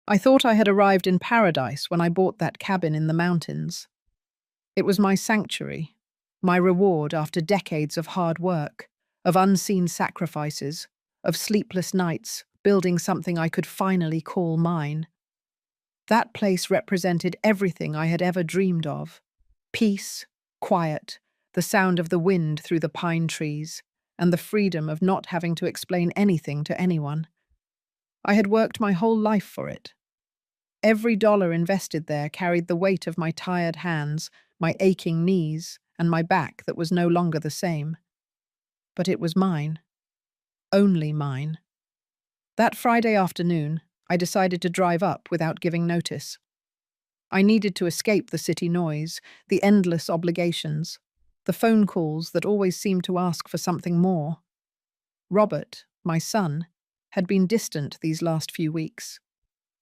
I thought I had arrived in paradise when I bought that cabin in the mountains. It was my sanctuary, my reward after decades of hard work, of unseen sacrifices, of sleepless nights, building something I could finally call mine. That place represented everything I had ever dreamed of: peace, quiet, the sound of the wind through the pine trees, and the freedom of not having to explain anything to anyone. I had worked my whole life for it. Every dollar invested there carried the weight of my tired hands, my aching knees, and my back that was no longer the same. But it was mine. Only mine. That Friday afternoon, I decided to drive up without giving notice. I needed to escape the city noise, the endless obligations, the phone calls that always seemed to ask for something more. Robert, my son, had been distant these last few weeks.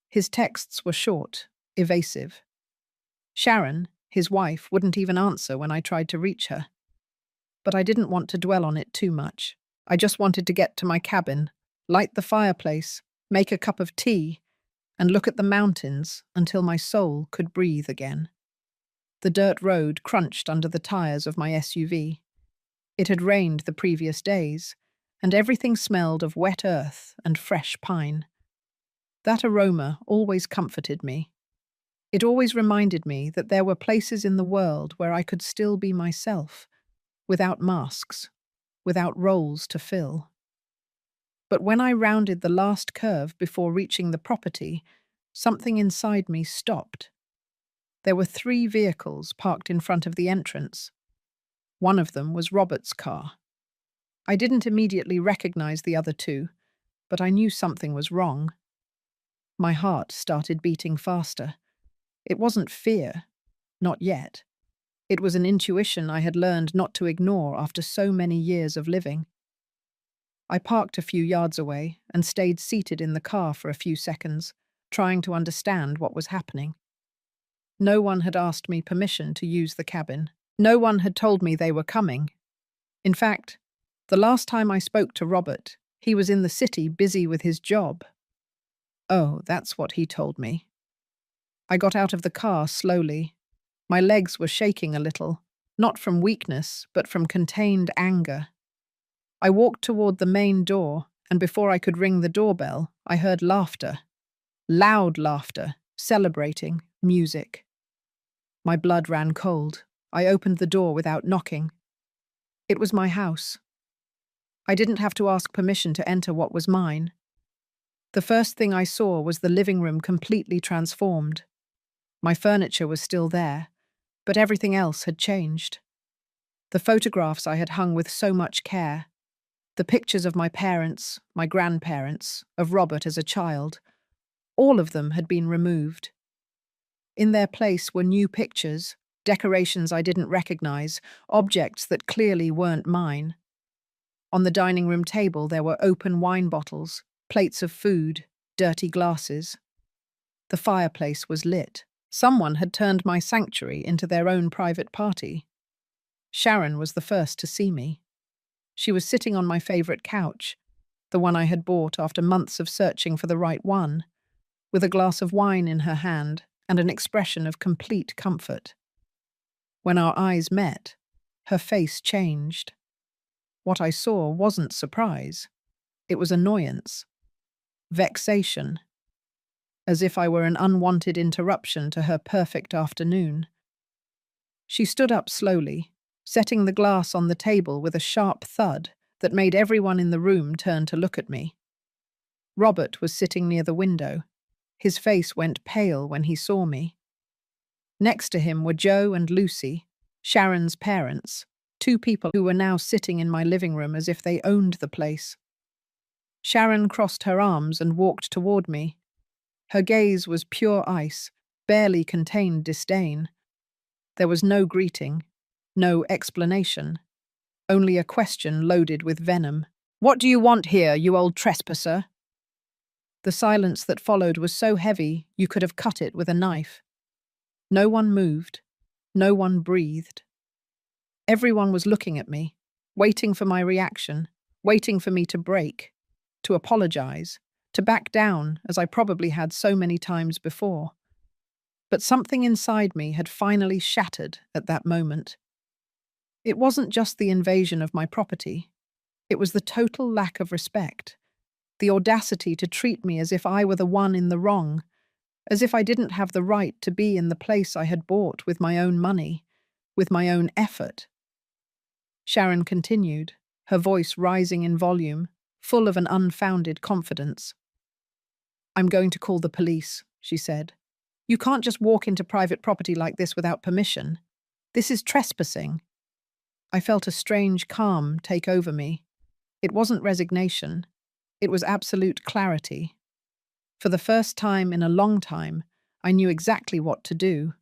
His texts were short, evasive. Sharon, his wife, wouldn't even answer when I tried to reach her. But I didn't want to dwell on it too much. I just wanted to get to my cabin, light the fireplace, make a cup of tea, and look at the mountains until my soul could breathe again. The dirt road crunched under the tires of my SUV. It had rained the previous days, and everything smelled of wet earth and fresh pine. That aroma always comforted me. It always reminded me that there were places in the world where I could still be myself, without masks, without roles to fill. But when I rounded the last curve before reaching the property, something inside me stopped. There were 3 vehicles parked in front of the entrance. One of them was Robert's car. I didn't immediately recognize the other 2, but I knew something was wrong. My heart started beating faster. It wasn't fear, not yet. It was an intuition I had learned not to ignore after so many years of living. I parked a few yards away and stayed seated in the car for a few seconds, trying to understand what was happening. No one had asked me permission to use the cabin. No one had told me they were coming. In fact, the last time I spoke to Robert, he was in the city busy with his job. Oh, that's what he told me. I got out of the car slowly. My legs were shaking a little, not from weakness, but from contained anger. I walked toward the main door, and before I could ring the doorbell, I heard laughter. Loud laughter, celebrating, music. My blood ran cold. I opened the door without knocking. It was my house. I didn't have to ask permission to enter what was mine. The first thing I saw was the living room completely transformed. My furniture was still there, but everything else had changed. The photographs I had hung with so much care, the pictures of my parents, my grandparents, of Robert as a child, all of them had been removed. In their place were new pictures, decorations I didn't recognize, objects that clearly weren't mine. On the dining room table there were open wine bottles, plates of food, dirty glasses. The fireplace was lit. Someone had turned my sanctuary into their own private party. Sharon was the first to see me. She was sitting on my favorite couch, the one I had bought after months of searching for the right one, with a glass of wine in her hand and an expression of complete comfort. When our eyes met, her face changed. What I saw wasn't surprise. It was annoyance, vexation, as if I were an unwanted interruption to her perfect afternoon. She stood up slowly, setting the glass on the table with a sharp thud that made everyone in the room turn to look at me. Robert was sitting near the window. His face went pale when he saw me. Next to him were Joe and Lucy, Sharon's parents, 2 people who were now sitting in my living room as if they owned the place. Sharon crossed her arms and walked toward me. Her gaze was pure ice, barely contained disdain. There was no greeting, no explanation, only a question loaded with venom. "What do you want here, you old trespasser?" The silence that followed was so heavy you could have cut it with a knife. No one moved. No one breathed. Everyone was looking at me, waiting for my reaction, waiting for me to break, to apologize, to back down as I probably had so many times before. But something inside me had finally shattered at that moment. It wasn't just the invasion of my property. It was the total lack of respect, the audacity to treat me as if I were the one in the wrong, as if I didn't have the right to be in the place I had bought with my own money, with my own effort. Sharon continued, her voice rising in volume, full of an unfounded confidence. "I'm going to call the police," she said. "You can't just walk into private property like this without permission. This is trespassing." I felt a strange calm take over me. It wasn't resignation. It was absolute clarity. For the first time in a long time, I knew exactly what to do.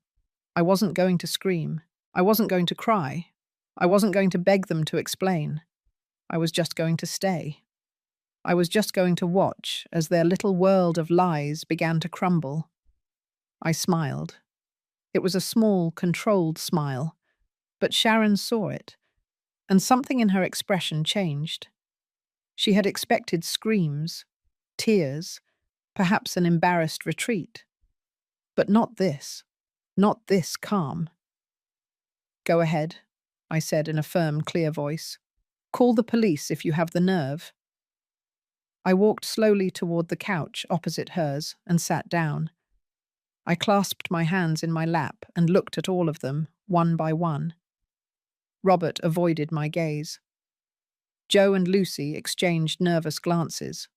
I wasn't going to scream. I wasn't going to cry. I wasn't going to beg them to explain. I was just going to stay. I was just going to watch as their little world of lies began to crumble. I smiled. It was a small, controlled smile, but Sharon saw it, and something in her expression changed. She had expected screams, tears, perhaps an embarrassed retreat. But not this calm. "Go ahead," I said in a firm, clear voice. "Call the police if you have the nerve." I walked slowly toward the couch opposite hers and sat down. I clasped my hands in my lap and looked at all of them, one by one. Robert avoided my gaze. Joe and Lucy exchanged nervous glances.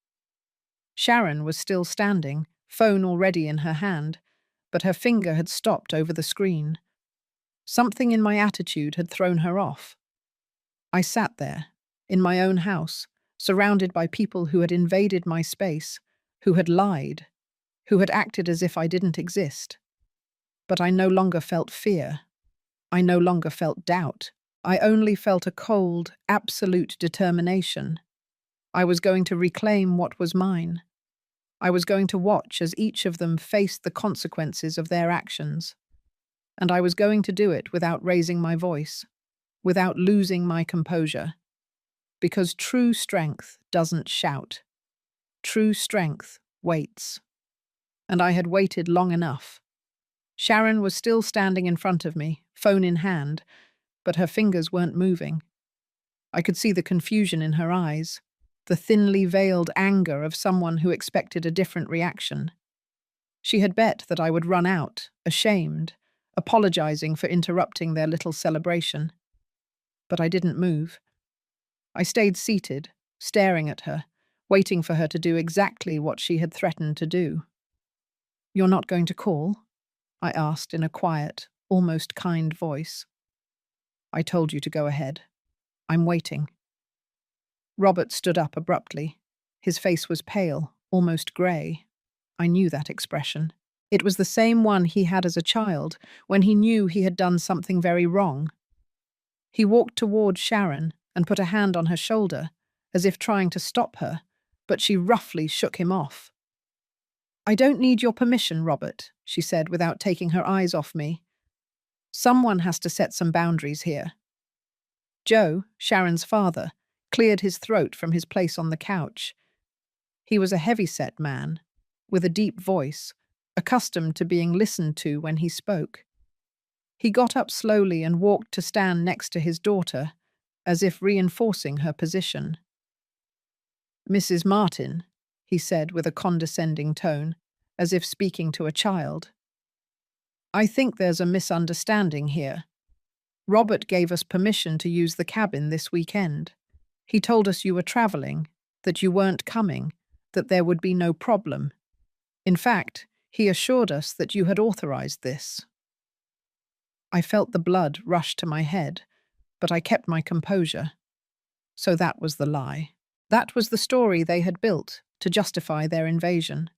Sharon was still standing, phone already in her hand, but her finger had stopped over the screen. Something in my attitude had thrown her off. I sat there, in my own house, surrounded by people who had invaded my space, who had lied, who had acted as if I didn't exist. But I no longer felt fear. I no longer felt doubt. I only felt a cold, absolute determination. I was going to reclaim what was mine. I was going to watch as each of them faced the consequences of their actions. And I was going to do it without raising my voice, without losing my composure. Because true strength doesn't shout. True strength waits. And I had waited long enough. Sharon was still standing in front of me, phone in hand, but her fingers weren't moving. I could see the confusion in her eyes, the thinly veiled anger of someone who expected a different reaction. She had bet that I would run out, ashamed, apologizing for interrupting their little celebration. But I didn't move. I stayed seated, staring at her, waiting for her to do exactly what she had threatened to do. "You're not going to call?" I asked in a quiet, almost kind voice. "I told you to go ahead. I'm waiting." Robert stood up abruptly. His face was pale, almost grey. I knew that expression. It was the same one he had as a child, when he knew he had done something very wrong. He walked toward Sharon and put a hand on her shoulder, as if trying to stop her, but she roughly shook him off. "I don't need your permission, Robert," she said without taking her eyes off me. "Someone has to set some boundaries here." Joe, Sharon's father, cleared his throat from his place on the couch. He was a heavy-set man, with a deep voice, accustomed to being listened to when he spoke. He got up slowly and walked to stand next to his daughter, as if reinforcing her position. "Mrs. Martin," he said with a condescending tone, as if speaking to a child. "I think there's a misunderstanding here. Robert gave us permission to use the cabin this weekend. He told us you were traveling, that you weren't coming, that there would be no problem. In fact, he assured us that you had authorized this." I felt the blood rush to my head, but I kept my composure. So that was the lie. That was the story they had built to justify their invasion.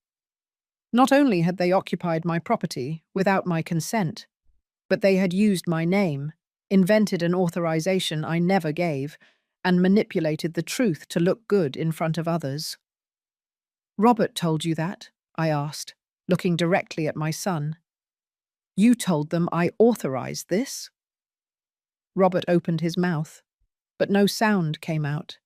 Not only had they occupied my property without my consent, but they had used my name, invented an authorization I never gave, and manipulated the truth to look good in front of others. "Robert told you that?" I asked, looking directly at my son. "You told them I authorized this?" Robert opened his mouth, but no sound came out.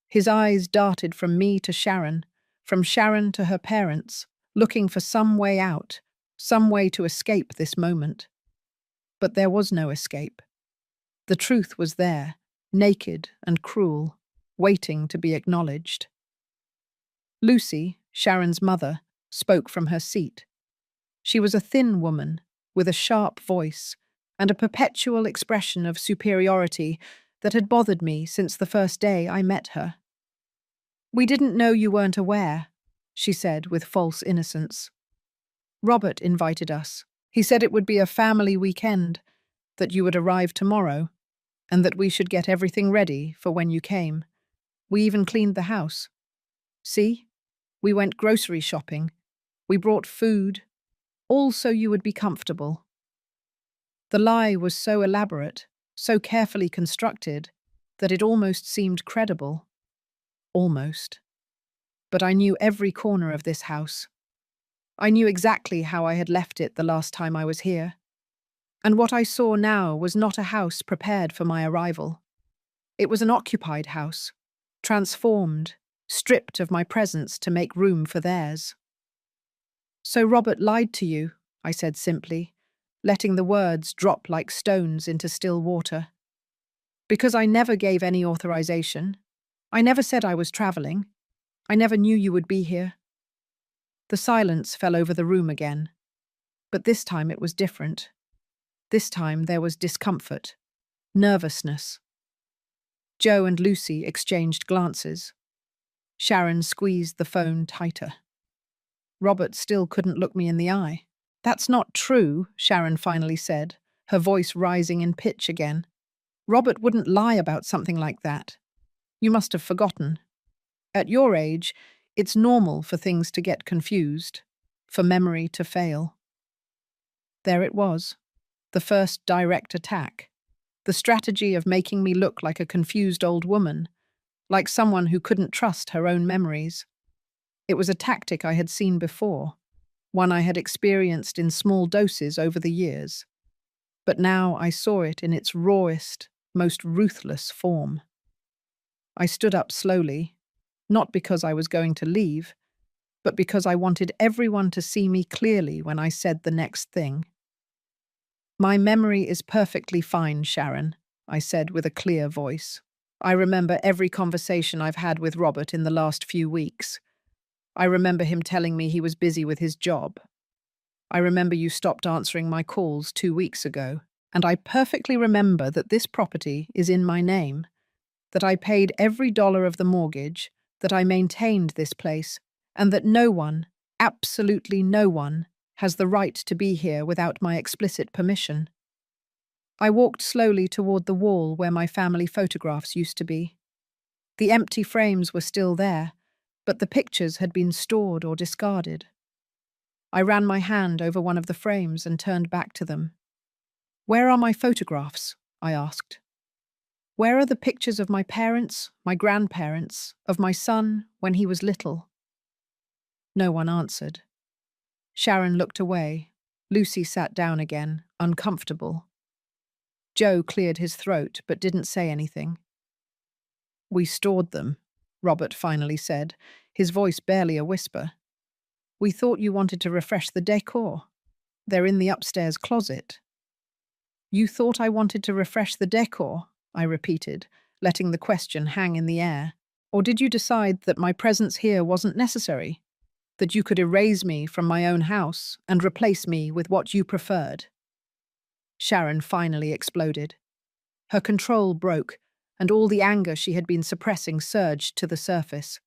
His eyes darted from me to Sharon, from Sharon to her parents, looking for some way out, some way to escape this moment. But there was no escape. The truth was there, naked and cruel, waiting to be acknowledged. Lucy, Sharon's mother, spoke from her seat. She was a thin woman, with a sharp voice, and a perpetual expression of superiority that had bothered me since the first day I met her. "We didn't know you weren't aware," she said with false innocence. "Robert invited us. He said it would be a family weekend, that you would arrive tomorrow, and that we should get everything ready for when you came. We even cleaned the house. See? We went grocery shopping. We brought food, all so you would be comfortable." The lie was so elaborate, so carefully constructed, that it almost seemed credible. Almost. But I knew every corner of this house. I knew exactly how I had left it the last time I was here. And what I saw now was not a house prepared for my arrival. It was an occupied house, transformed, stripped of my presence to make room for theirs. "So Robert lied to you," I said simply, letting the words drop like stones into still water. "Because I never gave any authorization. I never said I was traveling. I never knew you would be here." The silence fell over the room again. But this time it was different. This time there was discomfort, nervousness. Joe and Lucy exchanged glances. Sharon squeezed the phone tighter. Robert still couldn't look me in the eye. "That's not true," Sharon finally said, her voice rising in pitch again. "Robert wouldn't lie about something like that. You must have forgotten. At your age, it's normal for things to get confused, for memory to fail." There it was, the first direct attack, the strategy of making me look like a confused old woman, like someone who couldn't trust her own memories. It was a tactic I had seen before, one I had experienced in small doses over the years. But now I saw it in its rawest, most ruthless form. I stood up slowly, not because I was going to leave, but because I wanted everyone to see me clearly when I said the next thing. "My memory is perfectly fine, Sharon," I said with a clear voice. "I remember every conversation I've had with Robert in the last few weeks. I remember him telling me he was busy with his job. I remember you stopped answering my calls 2 weeks ago, and I perfectly remember that this property is in my name, that I paid every dollar of the mortgage, that I maintained this place, and that no one, absolutely no one, has the right to be here without my explicit permission." I walked slowly toward the wall where my family photographs used to be. The empty frames were still there, but the pictures had been stored or discarded. I ran my hand over one of the frames and turned back to them. "Where are my photographs?" I asked. "Where are the pictures of my parents, my grandparents, of my son when he was little?" No one answered. Sharon looked away. Lucy sat down again, uncomfortable. Joe cleared his throat but didn't say anything. "We stored them," Robert finally said, his voice barely a whisper. "We thought you wanted to refresh the decor. They're in the upstairs closet." "You thought I wanted to refresh the decor?" I repeated, letting the question hang in the air. "Or did you decide that my presence here wasn't necessary? That you could erase me from my own house and replace me with what you preferred?" Sharon finally exploded. Her control broke, and all the anger she had been suppressing surged to the surface.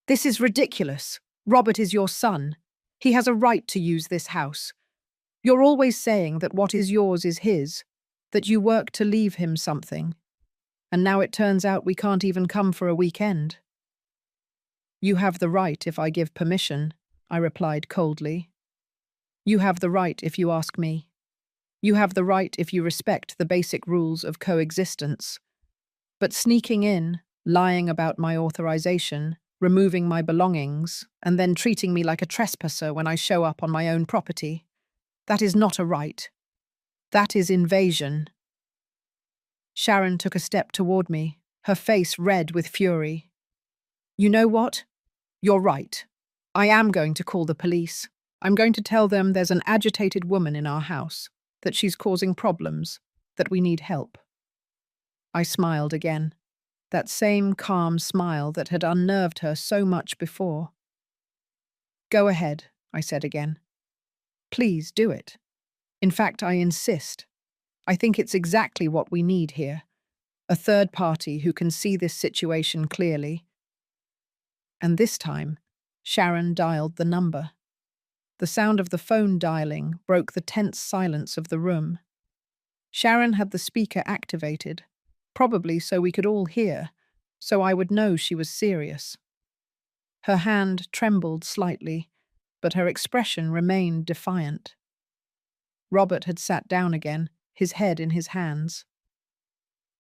"This is ridiculous. Robert is your son. He has a right to use this house. You're always saying that what is yours is his, that you work to leave him something. And now it turns out we can't even come for a weekend." "You have the right if I give permission," I replied coldly. "You have the right if you ask me. You have the right if you respect the basic rules of coexistence. But sneaking in, lying about my authorization, removing my belongings, and then treating me like a trespasser when I show up on my own property, that is not a right. That is invasion." Sharon took a step toward me, her face red with fury. "You know what? You're right. I am going to call the police. I'm going to tell them there's an agitated woman in our house, that she's causing problems, that we need help. I smiled again, that same calm smile that had unnerved her so much before. Go ahead, I said again. Please do it. In fact, I insist. I think it's exactly what we need here. A third party who can see this situation clearly. And this time, Sharon dialed the number. The sound of the phone dialing broke the tense silence of the room. Sharon had the speaker activated, probably so we could all hear, so I would know she was serious. Her hand trembled slightly, but her expression remained defiant. Robert had sat down again, his head in his hands.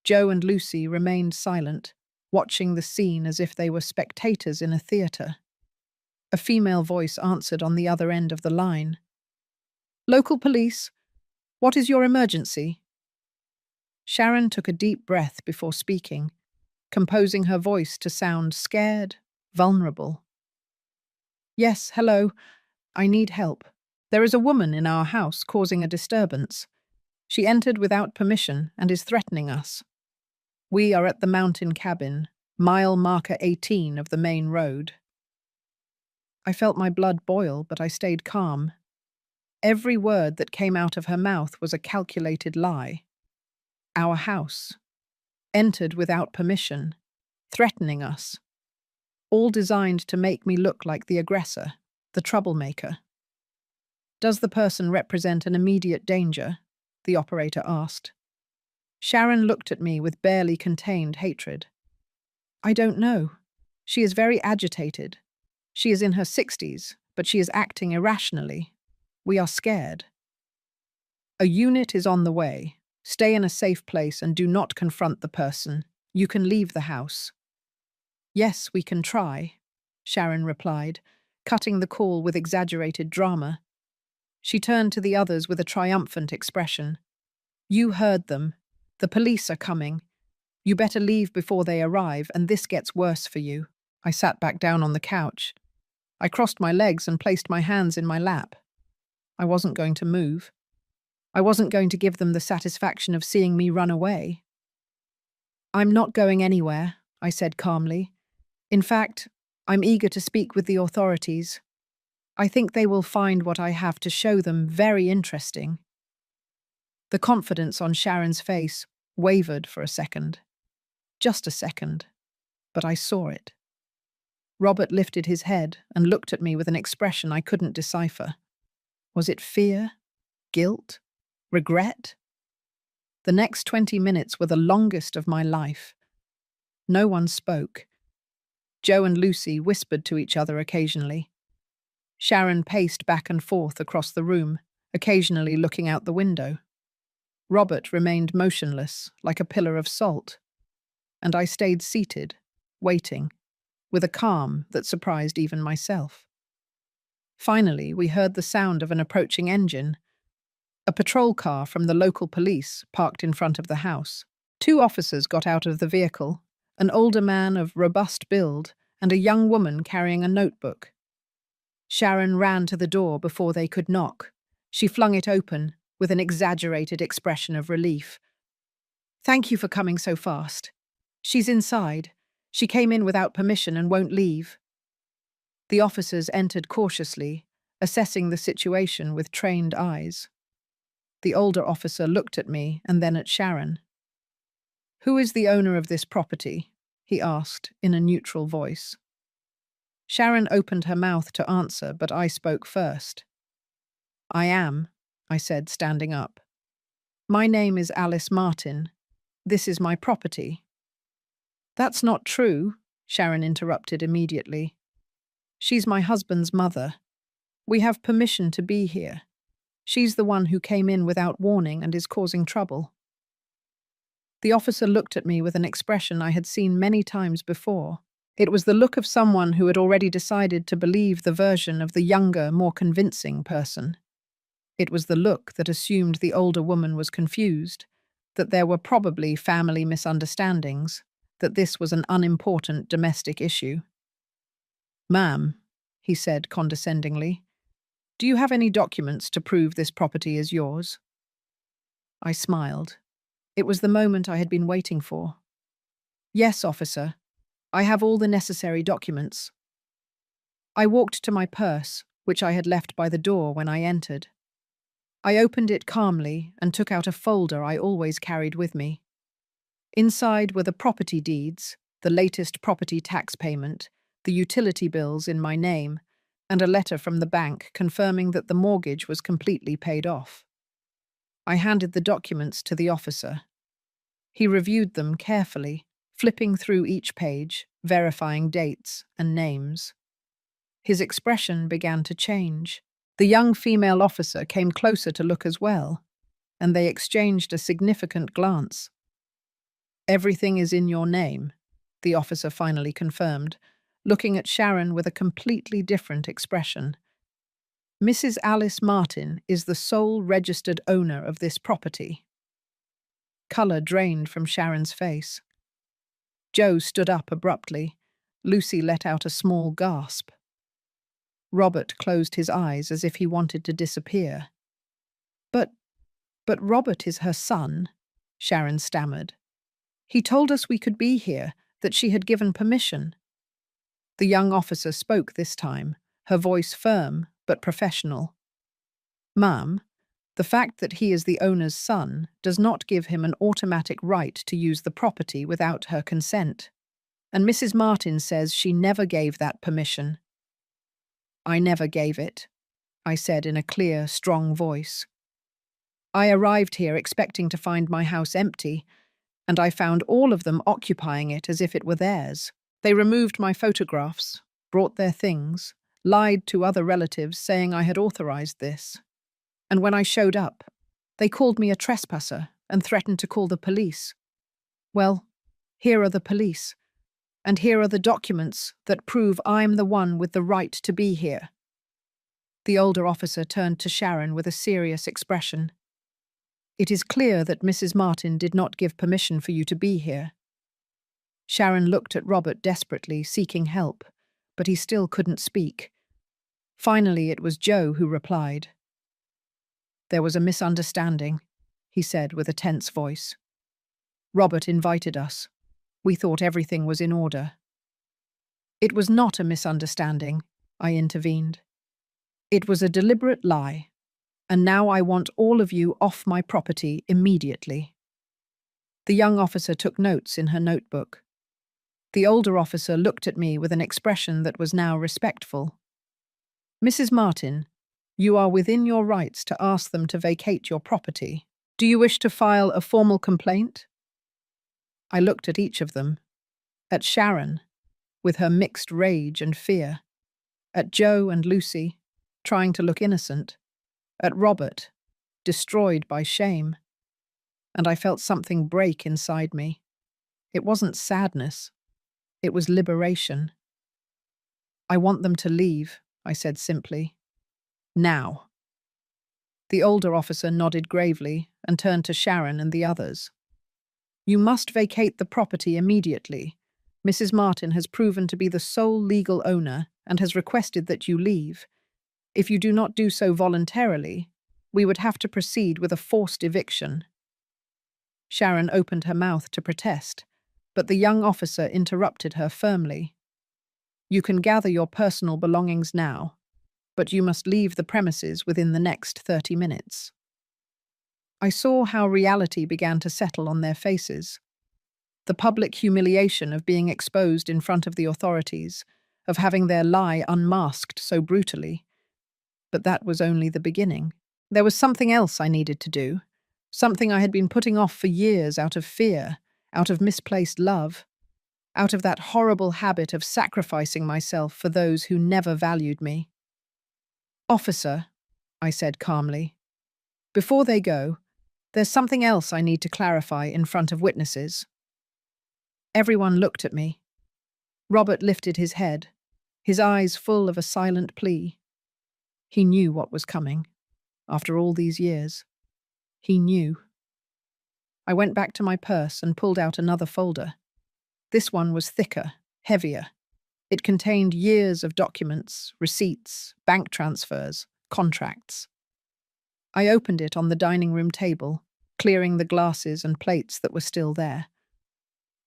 Joe and Lucy remained silent, watching the scene as if they were spectators in a theatre. A female voice answered on the other end of the line. Local police, what is your emergency? Sharon took a deep breath before speaking, composing her voice to sound scared, vulnerable. Yes, hello. I need help. There is a woman in our house causing a disturbance. She entered without permission and is threatening us. We are at the mountain cabin, mile marker 18 of the main road. I felt my blood boil, but I stayed calm. Every word that came out of her mouth was a calculated lie. Our house. Entered without permission. Threatening us. All designed to make me look like the aggressor, the troublemaker. Does the person represent an immediate danger? The operator asked. Sharon looked at me with barely contained hatred. I don't know. She is very agitated. She is in her 60s, but she is acting irrationally. We are scared. A unit is on the way. Stay in a safe place and do not confront the person. You can leave the house. Yes, we can try, Sharon replied, cutting the call with exaggerated drama. She turned to the others with a triumphant expression. You heard them. The police are coming. You better leave before they arrive, and this gets worse for you. I sat back down on the couch. I crossed my legs and placed my hands in my lap. I wasn't going to move. I wasn't going to give them the satisfaction of seeing me run away. I'm not going anywhere, I said calmly. In fact, I'm eager to speak with the authorities. I think they will find what I have to show them very interesting. The confidence on Sharon's face wavered for a second. Just a second. But I saw it. Robert lifted his head and looked at me with an expression I couldn't decipher. Was it fear? Guilt? Regret? The next 20 minutes were the longest of my life. No one spoke. Joe and Lucy whispered to each other occasionally. Sharon paced back and forth across the room, occasionally looking out the window. Robert remained motionless, like a pillar of salt, and I stayed seated, waiting, with a calm that surprised even myself. Finally, we heard the sound of an approaching engine. A patrol car from the local police parked in front of the house. 2 officers got out of the vehicle, an older man of robust build and a young woman carrying a notebook. Sharon ran to the door before they could knock. She flung it open with an exaggerated expression of relief. Thank you for coming so fast. She's inside. She came in without permission and won't leave. The officers entered cautiously, assessing the situation with trained eyes. The older officer looked at me and then at Sharon. Who is the owner of this property? He asked in a neutral voice. Sharon opened her mouth to answer, but I spoke first. I am, I said, standing up. My name is Alice Martin. This is my property. That's not true, Sharon interrupted immediately. She's my husband's mother. We have permission to be here. She's the one who came in without warning and is causing trouble. The officer looked at me with an expression I had seen many times before. It was the look of someone who had already decided to believe the version of the younger, more convincing person. It was the look that assumed the older woman was confused, that there were probably family misunderstandings, that this was an unimportant domestic issue. Ma'am, he said condescendingly, do you have any documents to prove this property is yours? I smiled. It was the moment I had been waiting for. Yes, officer. I have all the necessary documents. I walked to my purse, which I had left by the door when I entered. I opened it calmly and took out a folder I always carried with me. Inside were the property deeds, the latest property tax payment, the utility bills in my name, and a letter from the bank confirming that the mortgage was completely paid off. I handed the documents to the officer. He reviewed them carefully, flipping through each page, verifying dates and names. His expression began to change. The young female officer came closer to look as well, and they exchanged a significant glance. Everything is in your name, the officer finally confirmed, looking at Sharon with a completely different expression. Mrs. Alice Martin is the sole registered owner of this property. Colour drained from Sharon's face. Joe stood up abruptly. Lucy let out a small gasp. Robert closed his eyes as if he wanted to disappear. But Robert is her son, Sharon stammered. He told us we could be here, that she had given permission. The young officer spoke this time, her voice firm but professional. Ma'am, the fact that he is the owner's son does not give him an automatic right to use the property without her consent. And Mrs. Martin says she never gave that permission. I never gave it, I said in a clear, strong voice. I arrived here expecting to find my house empty, and I found all of them occupying it as if it were theirs. They removed my photographs, brought their things, lied to other relatives saying I had authorized this. And when I showed up, they called me a trespasser and threatened to call the police. Well, here are the police, and here are the documents that prove I'm the one with the right to be here. The older officer turned to Sharon with a serious expression. It is clear that Mrs. Martin did not give permission for you to be here. Sharon looked at Robert desperately, seeking help, but he still couldn't speak. Finally, it was Joe who replied. There was a misunderstanding, he said with a tense voice. Robert invited us. We thought everything was in order. It was not a misunderstanding, I intervened. It was a deliberate lie, and now I want all of you off my property immediately. The young officer took notes in her notebook. The older officer looked at me with an expression that was now respectful. Mrs. Martin, you are within your rights to ask them to vacate your property. Do you wish to file a formal complaint? I looked at each of them. At Sharon, with her mixed rage and fear. At Joe and Lucy, trying to look innocent. At Robert, destroyed by shame. And I felt something break inside me. It wasn't sadness. It was liberation. I want them to leave, I said simply. Now. The older officer nodded gravely and turned to Sharon and the others. You must vacate the property immediately. Mrs. Martin has proven to be the sole legal owner and has requested that you leave. If you do not do so voluntarily, we would have to proceed with a forced eviction. Sharon opened her mouth to protest, but the young officer interrupted her firmly. You can gather your personal belongings now, but you must leave the premises within the next 30 minutes. I saw how reality began to settle on their faces. The public humiliation of being exposed in front of the authorities, of having their lie unmasked so brutally. But that was only the beginning. There was something else I needed to do, something I had been putting off for years out of fear, out of misplaced love, out of that horrible habit of sacrificing myself for those who never valued me. Officer, I said calmly, before they go, there's something else I need to clarify in front of witnesses. Everyone looked at me. Robert lifted his head, his eyes full of a silent plea. He knew what was coming. After all these years, he knew. I went back to my purse and pulled out another folder. This one was thicker, heavier. It contained years of documents, receipts, bank transfers, contracts. I opened it on the dining room table, clearing the glasses and plates that were still there.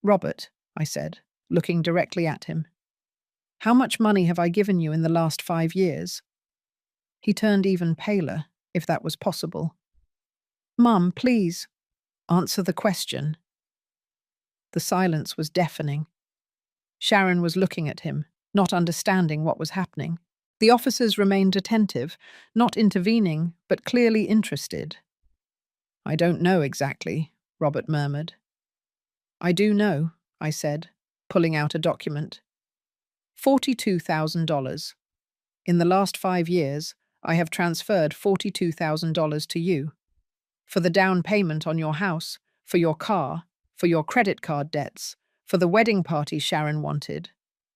"Robert," I said, looking directly at him, "how much money have I given you in the last 5 years?" He turned even paler, if that was possible. "Mum, please, answer the question." The silence was deafening. Sharon was looking at him, not understanding what was happening. The officers remained attentive, not intervening, but clearly interested. "I don't know exactly," Robert murmured. "I do know," I said, pulling out a document. $42,000. In the last 5 years, I have transferred $42,000 to you. For the down payment on your house, for your car, for your credit card debts, for the wedding party Sharon wanted,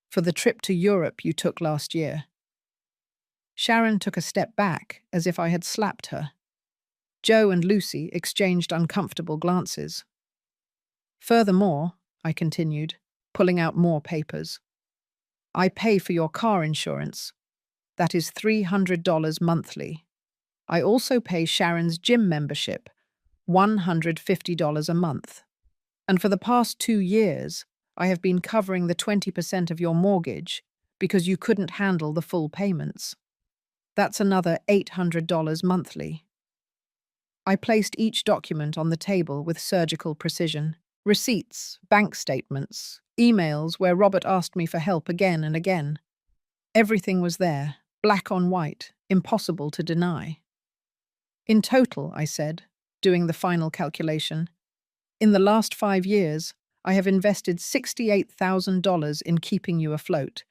for the trip to Europe you took last year. Sharon took a step back, as if I had slapped her. Joe and Lucy exchanged uncomfortable glances. "Furthermore," I continued, pulling out more papers, "I pay for your car insurance. That is $300 monthly. I also pay Sharon's gym membership, $150 a month. And for the past 2 years, I have been covering the 20% of your mortgage because you couldn't handle the full payments. That's another $800 monthly." I placed each document on the table with surgical precision. Receipts, bank statements, emails where Robert asked me for help again and again. Everything was there, black on white, impossible to deny. "In total," I said, doing the final calculation, "in the last 5 years, I have invested $68,000 in keeping you afloat.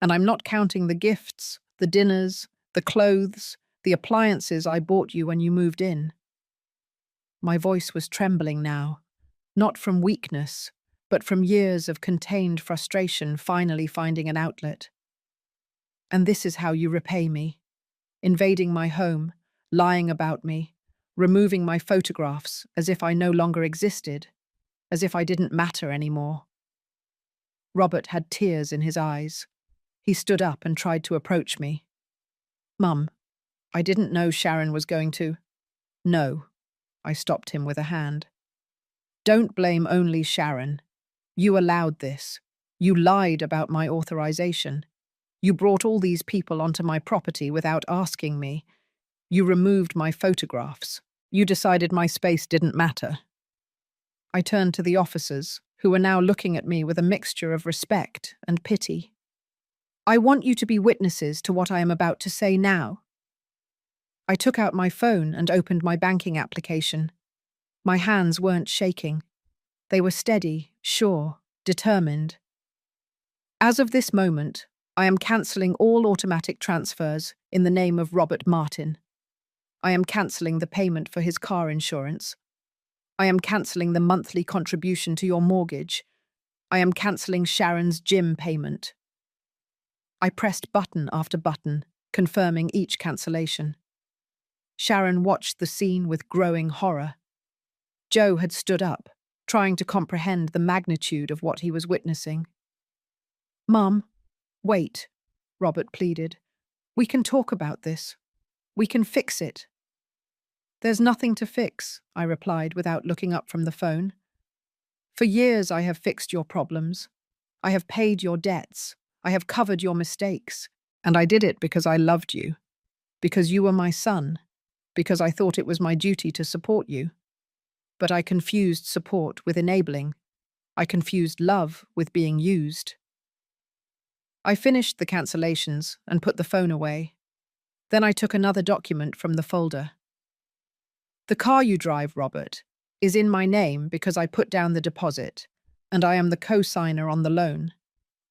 And I'm not counting the gifts, the dinners, the clothes, the appliances I bought you when you moved in." My voice was trembling now, not from weakness, but from years of contained frustration finally finding an outlet. "And this is how you repay me. Invading my home, lying about me, removing my photographs as if I no longer existed, as if I didn't matter anymore." Robert had tears in his eyes. He stood up and tried to approach me. "Mum, I didn't know Sharon was going to—" "No," I stopped him with a hand. "Don't blame only Sharon. You allowed this. You lied about my authorization. You brought all these people onto my property without asking me. You removed my photographs. You decided my space didn't matter." I turned to the officers, who were now looking at me with a mixture of respect and pity. "I want you to be witnesses to what I am about to say now." I took out my phone and opened my banking application. My hands weren't shaking. They were steady, sure, determined. "As of this moment, I am cancelling all automatic transfers in the name of Robert Martin. I am cancelling the payment for his car insurance. I am cancelling the monthly contribution to your mortgage. I am cancelling Sharon's gym payment." I pressed button after button, confirming each cancellation. Sharon watched the scene with growing horror. Joe had stood up, trying to comprehend the magnitude of what he was witnessing. "Mum, wait," Robert pleaded. "We can talk about this. We can fix it." "There's nothing to fix," I replied without looking up from the phone. "For years I have fixed your problems. I have paid your debts. I have covered your mistakes. And I did it because I loved you. Because you were my son. Because I thought it was my duty to support you. But I confused support with enabling. I confused love with being used." I finished the cancellations and put the phone away. Then I took another document from the folder. "The car you drive, Robert, is in my name because I put down the deposit, and I am the co-signer on the loan.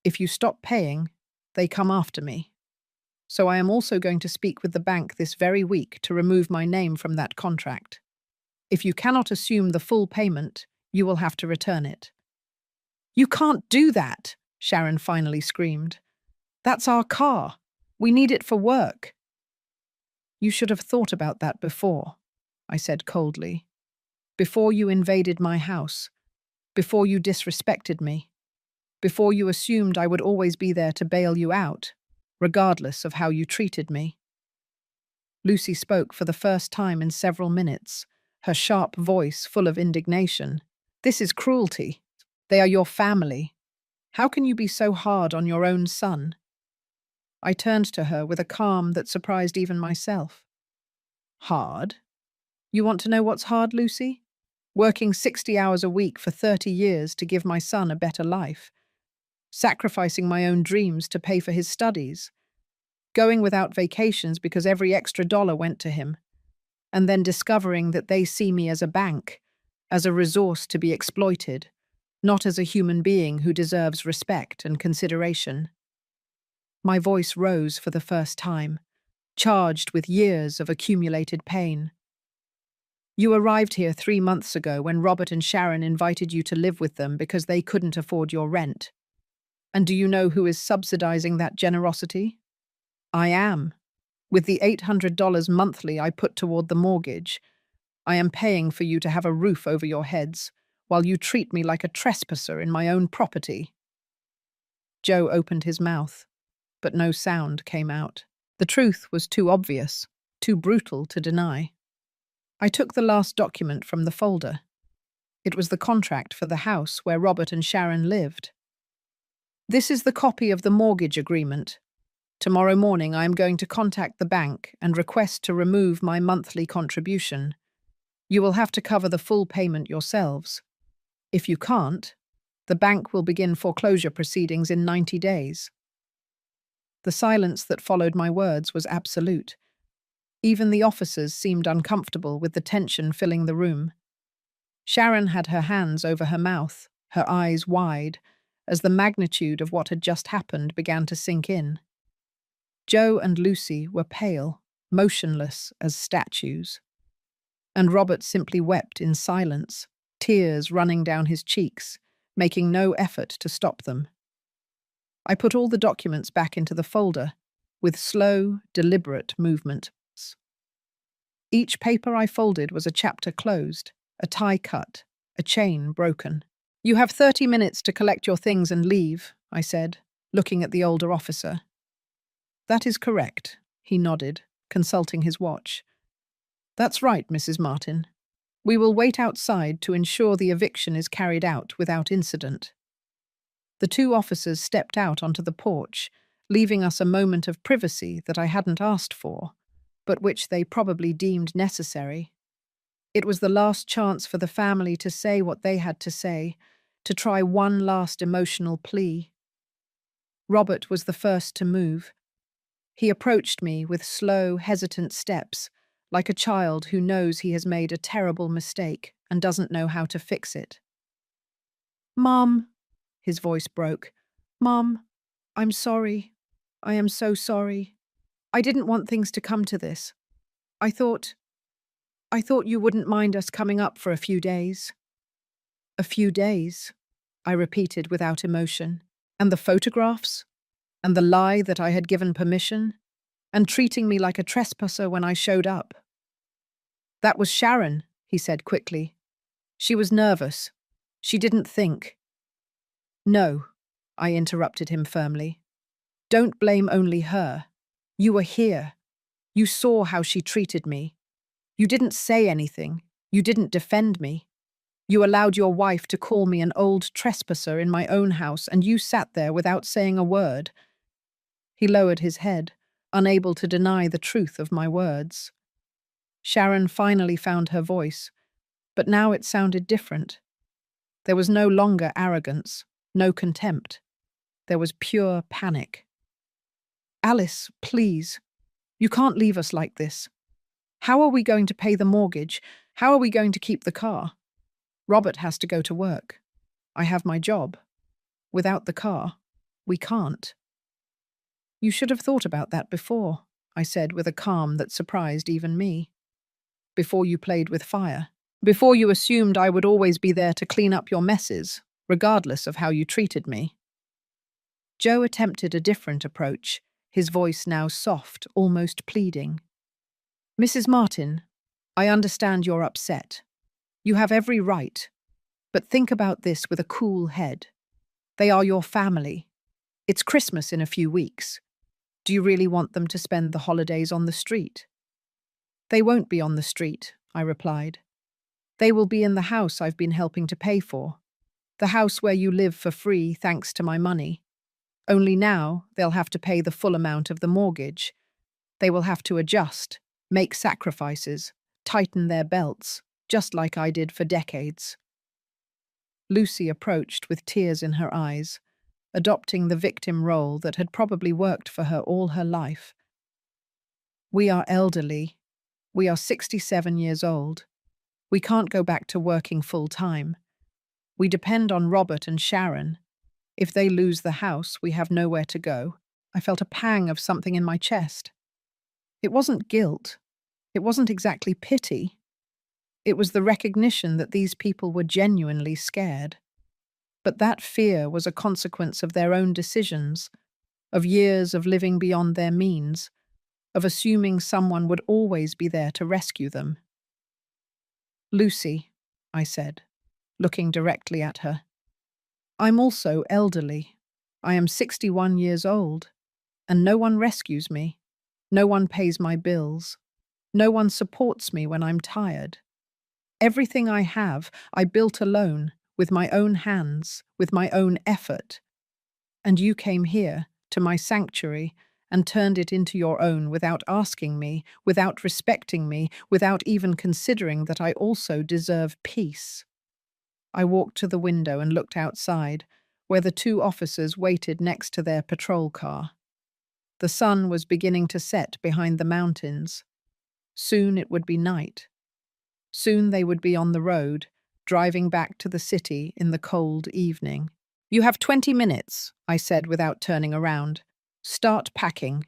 If you stop paying, they come after me. So I am also going to speak with the bank this very week to remove my name from that contract. If you cannot assume the full payment, you will have to return it." "You can't do that," Sharon finally screamed. "That's our car. We need it for work." "You should have thought about that before," I said coldly. "Before you invaded my house. Before you disrespected me. before you assumed I would always be there to bail you out, regardless of how you treated me. Lucy spoke for the first time in several minutes, her sharp voice full of indignation. This is cruelty. They are your family. How can you be so hard on your own son? I turned to her with a calm that surprised even myself. Hard? You want to know what's hard, Lucy? Working 60 hours a week for 30 years to give my son a better life. Sacrificing my own dreams to pay for his studies. Going without vacations because every extra dollar went to him. And then discovering that they see me as a bank, as a resource to be exploited, not as a human being who deserves respect and consideration. My voice rose for the first time, charged with years of accumulated pain. You arrived here 3 months ago when Robert and Sharon invited you to live with them because they couldn't afford your rent. And do you know who is subsidizing that generosity? I am. With the $800 monthly I put toward the mortgage, I am paying for you to have a roof over your heads while you treat me like a trespasser in my own property. Joe opened his mouth, but no sound came out. The truth was too obvious, too brutal to deny. I took the last document from the folder. It was the contract for the house where Robert and Sharon lived. This is the copy of the mortgage agreement. Tomorrow morning I am going to contact the bank and request to remove my monthly contribution. You will have to cover the full payment yourselves. If you can't, the bank will begin foreclosure proceedings in 90 days. The silence that followed my words was absolute. Even the officers seemed uncomfortable with the tension filling the room. Sharon had her hands over her mouth, her eyes wide, as the magnitude of what had just happened began to sink in. Joe and Lucy were pale, motionless as statues. And Robert simply wept in silence, tears running down his cheeks, making no effort to stop them. I put all the documents back into the folder, with slow, deliberate movement. Each paper I folded was a chapter closed, a tie cut, a chain broken. You have 30 minutes to collect your things and leave, I said, looking at the older officer. That is correct, he nodded, consulting his watch. That's right, Mrs. Martin. We will wait outside to ensure the eviction is carried out without incident. The two officers stepped out onto the porch, leaving us a moment of privacy that I hadn't asked for, but which they probably deemed necessary. It was the last chance for the family to say what they had to say, to try one last emotional plea. Robert was the first to move. He approached me with slow, hesitant steps, like a child who knows he has made a terrible mistake and doesn't know how to fix it. Mom, his voice broke. Mom, I'm sorry. I am so sorry. I didn't want things to come to this. I thought you wouldn't mind us coming up for a few days. A few days, I repeated without emotion. And the photographs? And the lie that I had given permission? And treating me like a trespasser when I showed up? That was Sharon, he said quickly. She was nervous. She didn't think. No, I interrupted him firmly. Don't blame only her. You were here. You saw how she treated me. You didn't say anything. You didn't defend me. You allowed your wife to call me an old trespasser in my own house, and you sat there without saying a word. He lowered his head, unable to deny the truth of my words. Sharon finally found her voice, but now it sounded different. There was no longer arrogance, no contempt. There was pure panic. Alice, please. You can't leave us like this. How are we going to pay the mortgage? How are we going to keep the car? Robert has to go to work. I have my job. Without the car, we can't. You should have thought about that before, I said with a calm that surprised even me. Before you played with fire. Before you assumed I would always be there to clean up your messes, regardless of how you treated me. Joe attempted a different approach, his voice now soft, almost pleading. Mrs. Martin, I understand you're upset. You have every right, but think about this with a cool head. They are your family. It's Christmas in a few weeks. Do you really want them to spend the holidays on the street? They won't be on the street, I replied. They will be in the house I've been helping to pay for. The house where you live for free thanks to my money. Only now they'll have to pay the full amount of the mortgage. They will have to adjust, make sacrifices, tighten their belts, just like I did for decades. Lucy approached with tears in her eyes, adopting the victim role that had probably worked for her all her life. We are elderly. We are 67 years old. We can't go back to working full time. We depend on Robert and Sharon. If they lose the house, we have nowhere to go. I felt a pang of something in my chest. It wasn't guilt. It wasn't exactly pity. It was the recognition that these people were genuinely scared. But that fear was a consequence of their own decisions, of years of living beyond their means, of assuming someone would always be there to rescue them. Lucy, I said, looking directly at her. I'm also elderly. I am 61 years old, and no one rescues me. No one pays my bills. No one supports me when I'm tired. Everything I have, I built alone, with my own hands, with my own effort. And you came here, to my sanctuary, and turned it into your own without asking me, without respecting me, without even considering that I also deserve peace. I walked to the window and looked outside, where the two officers waited next to their patrol car. The sun was beginning to set behind the mountains. Soon it would be night. Soon they would be on the road, driving back to the city in the cold evening. You have 20 minutes, I said without turning around. Start packing.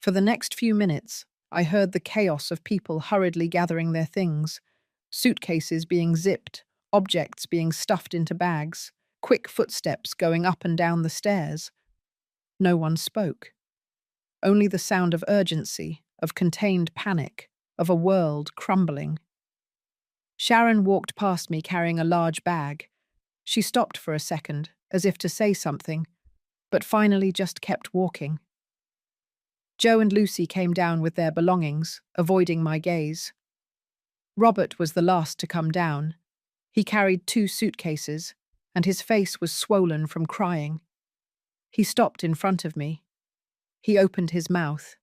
For the next few minutes, I heard the chaos of people hurriedly gathering their things, suitcases being zipped, objects being stuffed into bags, quick footsteps going up and down the stairs. No one spoke. Only the sound of urgency, of contained panic, of a world crumbling. Sharon walked past me carrying a large bag. She stopped for a second, as if to say something, but finally just kept walking. Joe and Lucy came down with their belongings, avoiding my gaze. Robert was the last to come down. He carried 2 suitcases, and his face was swollen from crying. He stopped in front of me. He opened his mouth.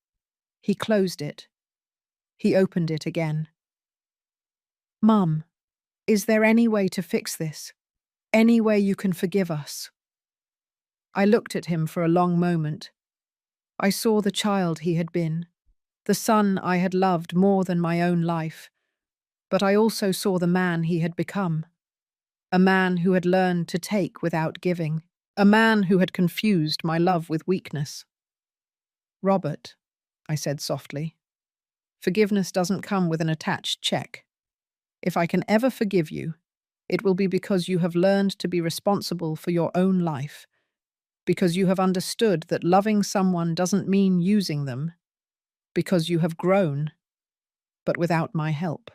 He closed it. He opened it again. Mum, is there any way to fix this? Any way you can forgive us? I looked at him for a long moment. I saw the child he had been, the son I had loved more than my own life, but I also saw the man he had become. A man who had learned to take without giving. A man who had confused my love with weakness. Robert, I said softly, forgiveness doesn't come with an attached check. If I can ever forgive you, it will be because you have learned to be responsible for your own life, because you have understood that loving someone doesn't mean using them, because you have grown, but without my help.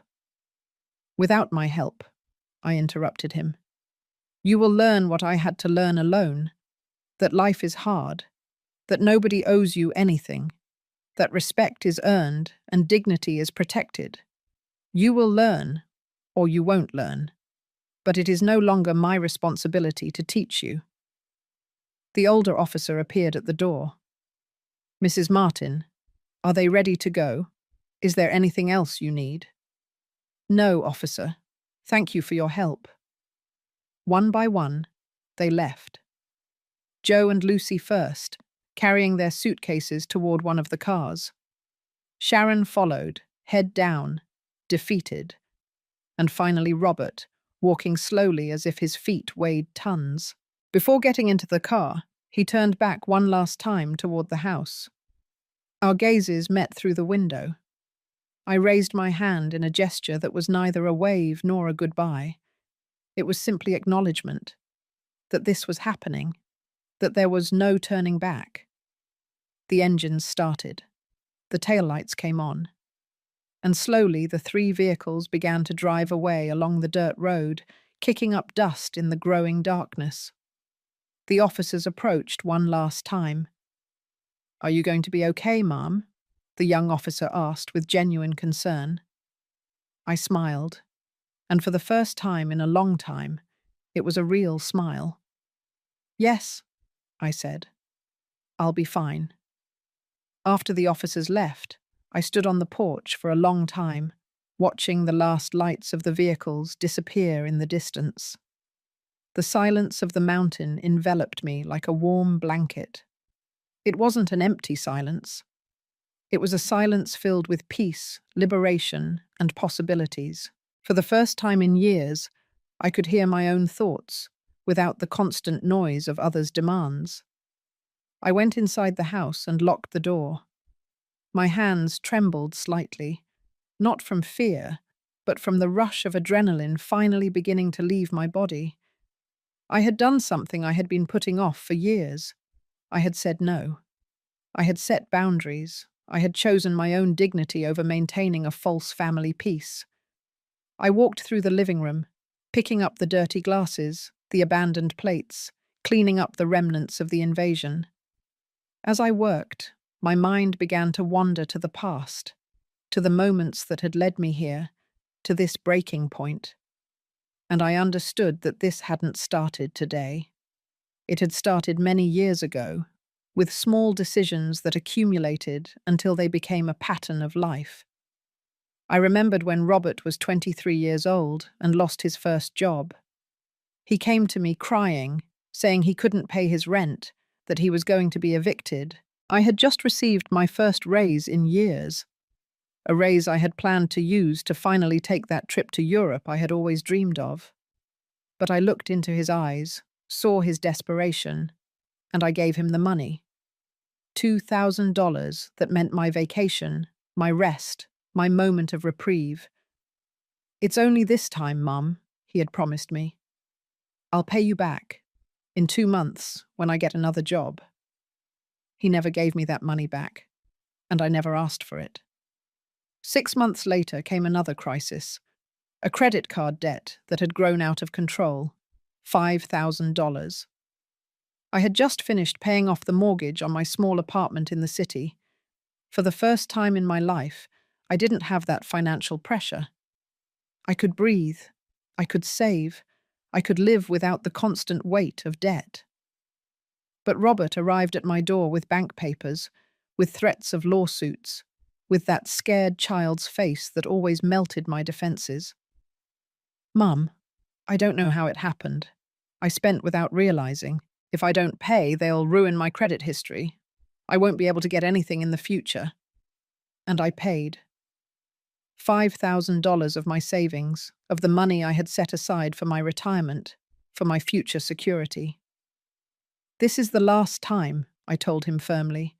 Without my help, I interrupted him. You will learn what I had to learn alone, that life is hard, that nobody owes you anything, that respect is earned and dignity is protected. You will learn, or you won't learn, but it is no longer my responsibility to teach you. The older officer appeared at the door. Mrs. Martin, are they ready to go? Is there anything else you need? No, officer. Thank you for your help. One by one, they left. Joe and Lucy first, carrying their suitcases toward one of the cars. Sharon followed, head down, defeated. And finally Robert, walking slowly as if his feet weighed tons. Before getting into the car, he turned back one last time toward the house. Our gazes met through the window. I raised my hand in a gesture that was neither a wave nor a goodbye. It was simply acknowledgement that this was happening, that there was no turning back. The engines started. The taillights came on. And slowly the 3 vehicles began to drive away along the dirt road, kicking up dust in the growing darkness. The officers approached one last time. "Are you going to be okay, Mom?" the young officer asked with genuine concern. I smiled, and for the first time in a long time, it was a real smile. "Yes," I said. "I'll be fine." After the officers left, I stood on the porch for a long time, watching the last lights of the vehicles disappear in the distance. The silence of the mountain enveloped me like a warm blanket. It wasn't an empty silence. It was a silence filled with peace, liberation, and possibilities. For the first time in years, I could hear my own thoughts, without the constant noise of others' demands. I went inside the house and locked the door. My hands trembled slightly, not from fear, but from the rush of adrenaline finally beginning to leave my body. I had done something I had been putting off for years. I had said no. I had set boundaries. I had chosen my own dignity over maintaining a false family peace. I walked through the living room, picking up the dirty glasses, the abandoned plates, cleaning up the remnants of the invasion. As I worked, my mind began to wander to the past, to the moments that had led me here, to this breaking point. And I understood that this hadn't started today. It had started many years ago, with small decisions that accumulated until they became a pattern of life. I remembered when Robert was 23 years old and lost his first job. He came to me crying, saying he couldn't pay his rent, that he was going to be evicted. I had just received my first raise in years, a raise I had planned to use to finally take that trip to Europe I had always dreamed of. But I looked into his eyes, saw his desperation, and I gave him the money. $2,000 that meant my vacation, my rest, my moment of reprieve. "It's only this time, Mum," he had promised me. "I'll pay you back in 2 months when I get another job." He never gave me that money back, and I never asked for it. 6 months later came another crisis, a credit card debt that had grown out of control, $5,000. I had just finished paying off the mortgage on my small apartment in the city. For the first time in my life, I didn't have that financial pressure. I could breathe, I could save, I could live without the constant weight of debt. But Robert arrived at my door with bank papers, with threats of lawsuits, with that scared child's face that always melted my defenses. "Mum, I don't know how it happened. I spent without realizing. If I don't pay, they'll ruin my credit history. I won't be able to get anything in the future." And I paid. $5,000 of my savings, of the money I had set aside for my retirement, for my future security. "This is the last time," I told him firmly.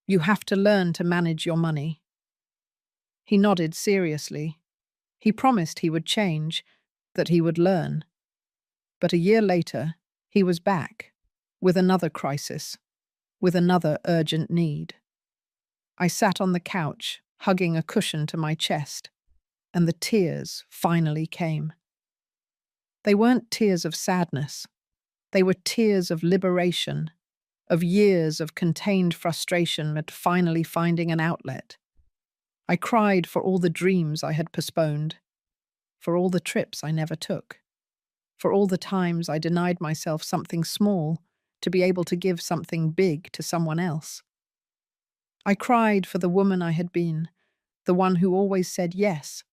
"You have to learn to manage your money." He nodded seriously. He promised he would change, that he would learn. But a year later, he was back, with another crisis, with another urgent need. I sat on the couch, hugging a cushion to my chest, and the tears finally came. They weren't tears of sadness. They were tears of liberation, of years of contained frustration at finally finding an outlet. I cried for all the dreams I had postponed, for all the trips I never took, for all the times I denied myself something small to be able to give something big to someone else. I cried for the woman I had been, the one who always said yes,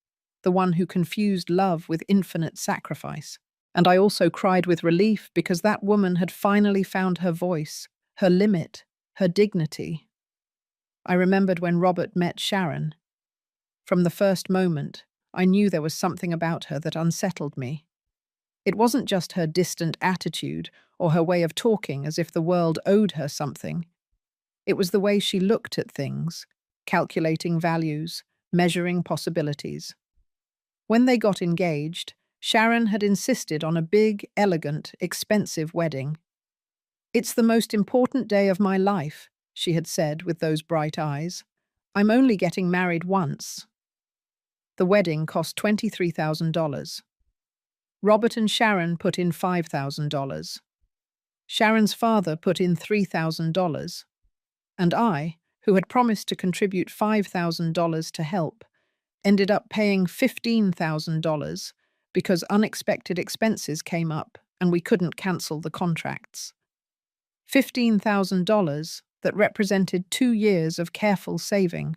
the one who confused love with infinite sacrifice. And I also cried with relief because that woman had finally found her voice, her limit, her dignity. I remembered when Robert met Sharon. From the first moment, I knew there was something about her that unsettled me. It wasn't just her distant attitude or her way of talking as if the world owed her something. It was the way she looked at things, calculating values, measuring possibilities. When they got engaged, Sharon had insisted on a big, elegant, expensive wedding. "It's the most important day of my life," she had said with those bright eyes. "I'm only getting married once." The wedding cost $23,000. Robert and Sharon put in $5,000. Sharon's father put in $3,000, and I, who had promised to contribute $5,000 to help, ended up paying $15,000 because unexpected expenses came up and we couldn't cancel the contracts. $15,000 that represented 2 years of careful saving.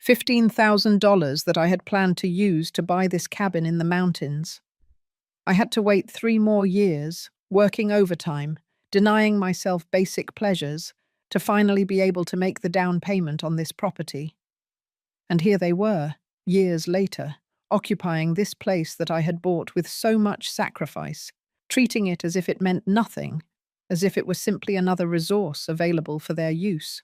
$15,000 that I had planned to use to buy this cabin in the mountains. I had to wait 3 more years, working overtime, denying myself basic pleasures, to finally be able to make the down payment on this property. And here they were, years later, occupying this place that I had bought with so much sacrifice, treating it as if it meant nothing, as if it was simply another resource available for their use.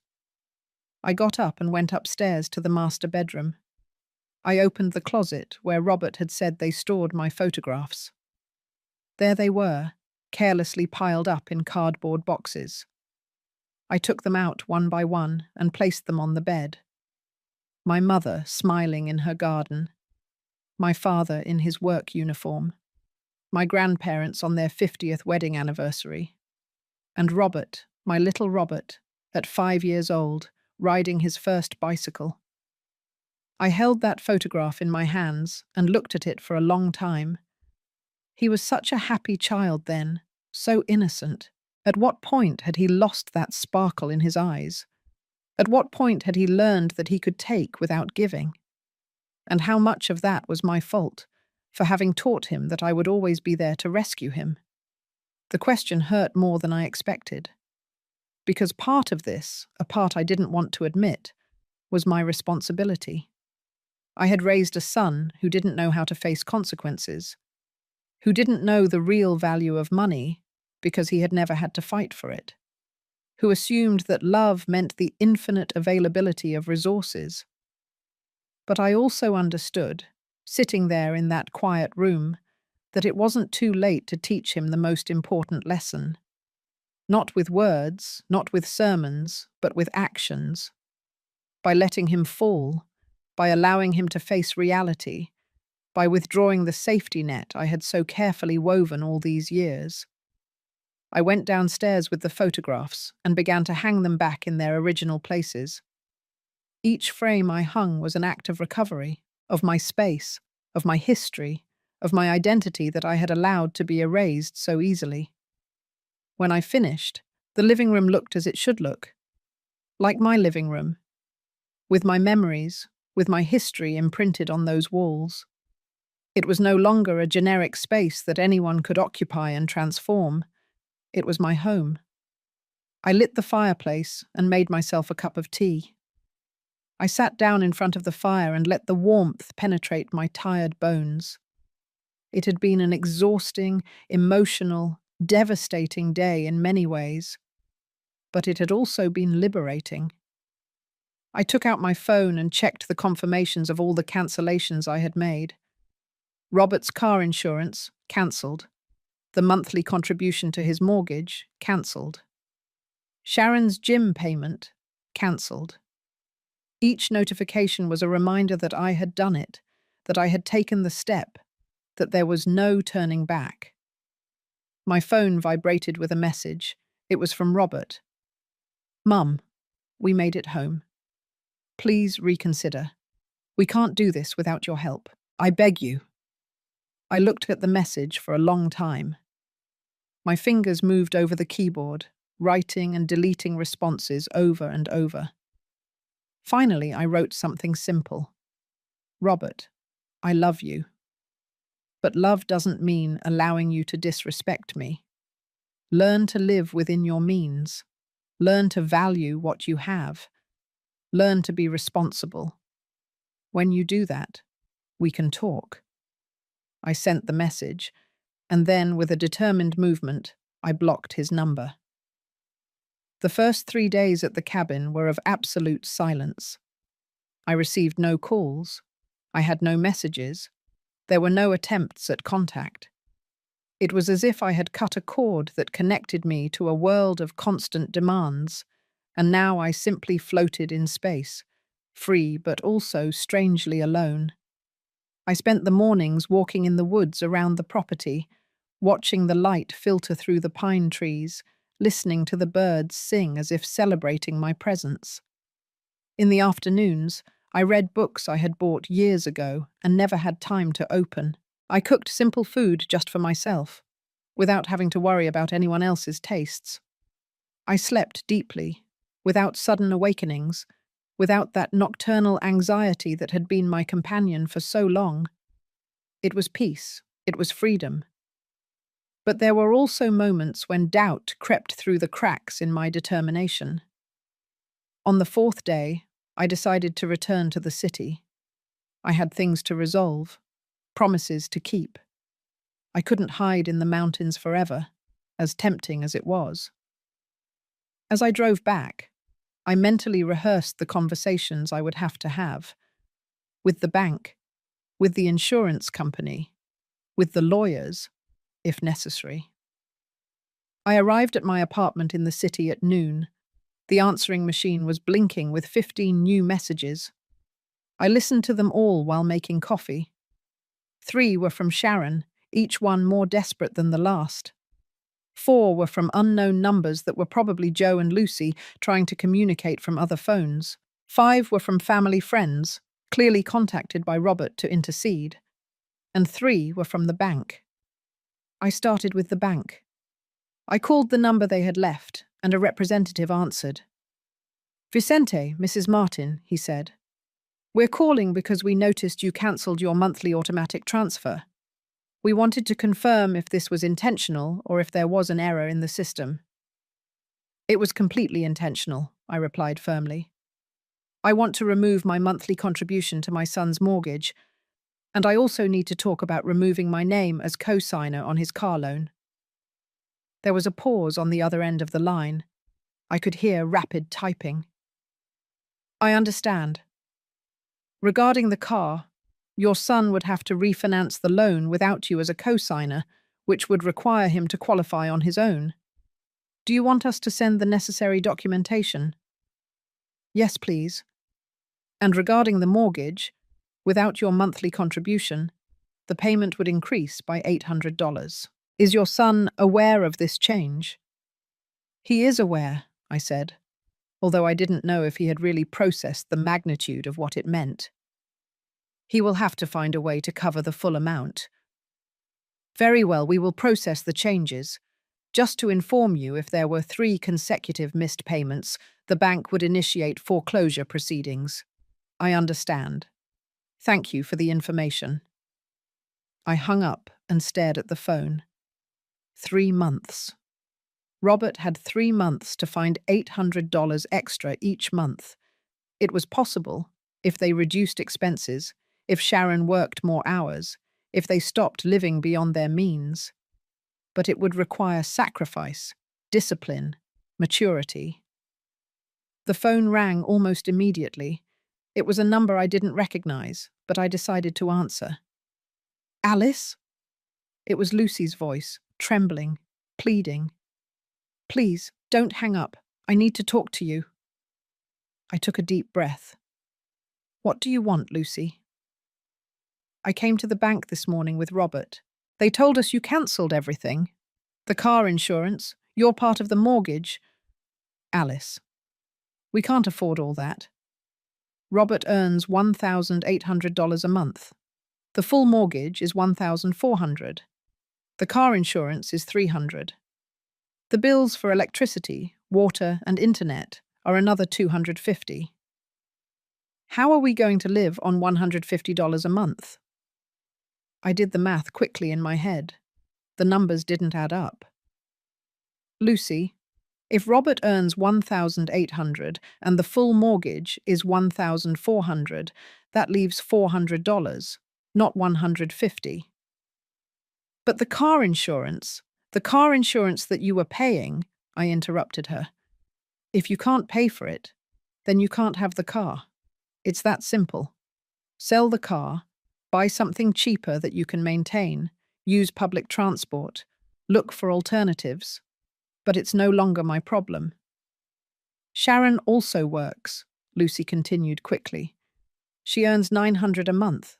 I got up and went upstairs to the master bedroom. I opened the closet where Robert had said they stored my photographs. There they were, carelessly piled up in cardboard boxes. I took them out one by one and placed them on the bed. My mother smiling in her garden. My father in his work uniform. My grandparents on their 50th wedding anniversary. And Robert, my little Robert, at 5 years old, riding his first bicycle. I held that photograph in my hands and looked at it for a long time. He was such a happy child then, so innocent. At what point had he lost that sparkle in his eyes? At what point had he learned that he could take without giving? And how much of that was my fault, for having taught him that I would always be there to rescue him? The question hurt more than I expected. Because part of this, a part I didn't want to admit, was my responsibility. I had raised a son who didn't know how to face consequences, who didn't know the real value of money because he had never had to fight for it, who assumed that love meant the infinite availability of resources. But I also understood, sitting there in that quiet room, that it wasn't too late to teach him the most important lesson. Not with words, not with sermons, but with actions. By letting him fall, by allowing him to face reality, by withdrawing the safety net I had so carefully woven all these years. I went downstairs with the photographs and began to hang them back in their original places. Each frame I hung was an act of recovery, of my space, of my history, of my identity that I had allowed to be erased so easily. When I finished, the living room looked as it should look, like my living room, with my memories, with my history imprinted on those walls. It was no longer a generic space that anyone could occupy and transform. It was my home. I lit the fireplace and made myself a cup of tea. I sat down in front of the fire and let the warmth penetrate my tired bones. It had been an exhausting, emotional, devastating day in many ways, but it had also been liberating. I took out my phone and checked the confirmations of all the cancellations I had made. Robert's car insurance, cancelled. The monthly contribution to his mortgage, cancelled. Sharon's gym payment, cancelled. Each notification was a reminder that I had done it, that I had taken the step, that there was no turning back. My phone vibrated with a message. It was from Robert. "Mum, we made it home. Please reconsider. We can't do this without your help. I beg you." I looked at the message for a long time. My fingers moved over the keyboard, writing and deleting responses over and over. Finally, I wrote something simple. "Robert, I love you. But love doesn't mean allowing you to disrespect me. Learn to live within your means. Learn to value what you have. Learn to be responsible. When you do that, we can talk." I sent the message, and then, with a determined movement, I blocked his number. The first 3 days at the cabin were of absolute silence. I received no calls. I had no messages. There were no attempts at contact. It was as if I had cut a cord that connected me to a world of constant demands, and now I simply floated in space, free but also strangely alone. I spent the mornings walking in the woods around the property, watching the light filter through the pine trees listening to the birds sing as if celebrating my presence. In the afternoons, I read books I had bought years ago and never had time to open. I cooked simple food just for myself, without having to worry about anyone else's tastes. I slept deeply, without sudden awakenings, without that nocturnal anxiety that had been my companion for so long. It was peace, it was freedom. But there were also moments when doubt crept through the cracks in my determination. On the fourth day, I decided to return to the city. I had things to resolve, promises to keep. I couldn't hide in the mountains forever, as tempting as it was. As I drove back, I mentally rehearsed the conversations I would have to have with the bank, with the insurance company, with the lawyers, if necessary. I arrived at my apartment in the city at noon. The answering machine was blinking with 15 new messages. I listened to them all while making coffee. 3 were from Sharon, each one more desperate than the last. 4 were from unknown numbers that were probably Joe and Lucy trying to communicate from other phones. 5 were from family friends, clearly contacted by Robert to intercede. And 3 were from the bank. I started with the bank. I called the number they had left, and a representative answered. "Vicente, Mrs. Martin," he said. "We're calling because we noticed you cancelled your monthly automatic transfer. We wanted to confirm if this was intentional or if there was an error in the system." "It was completely intentional," I replied firmly. "I want to remove my monthly contribution to my son's mortgage, and I also need to talk about removing my name as co-signer on his car loan." There was a pause on the other end of the line. I could hear rapid typing. "I understand. Regarding the car, your son would have to refinance the loan without you as a co-signer, which would require him to qualify on his own. Do you want us to send the necessary documentation?" "Yes, please. And regarding the mortgage, without your monthly contribution, the payment would increase by $800. Is your son aware of this change?" "He is aware," I said, although I didn't know if he had really processed the magnitude of what it meant. "He will have to find a way to cover the full amount." "Very well, we will process the changes. Just to inform you, if there were 3 consecutive missed payments, the bank would initiate foreclosure proceedings." "I understand. Thank you for the information." I hung up and stared at the phone. 3 months. Robert had 3 months to find $800 extra each month. It was possible, if they reduced expenses, if Sharon worked more hours, if they stopped living beyond their means. But it would require sacrifice, discipline, maturity. The phone rang almost immediately. It was a number I didn't recognize, but I decided to answer. "Alice?" It was Lucy's voice, trembling, pleading. "Please, don't hang up. I need to talk to you." I took a deep breath. "What do you want, Lucy?" "I came to the bank this morning with Robert. They told us you cancelled everything. The car insurance, your part of the mortgage." "Alice, we can't afford all that. Robert earns $1,800 a month. The full mortgage is $1,400. The car insurance is $300. The bills for electricity, water, and internet are another $250. How are we going to live on $150 a month?" I did the math quickly in my head. The numbers didn't add up. "Lucy, if Robert earns $1,800 and the full mortgage is $1,400, that leaves $400, not $150. "But the car insurance that you were paying," I interrupted her. "If you can't pay for it, then you can't have the car. It's that simple. Sell the car, buy something cheaper that you can maintain, use public transport, look for alternatives. But it's no longer my problem." "Sharon also works," Lucy continued quickly. "She earns $900 a month.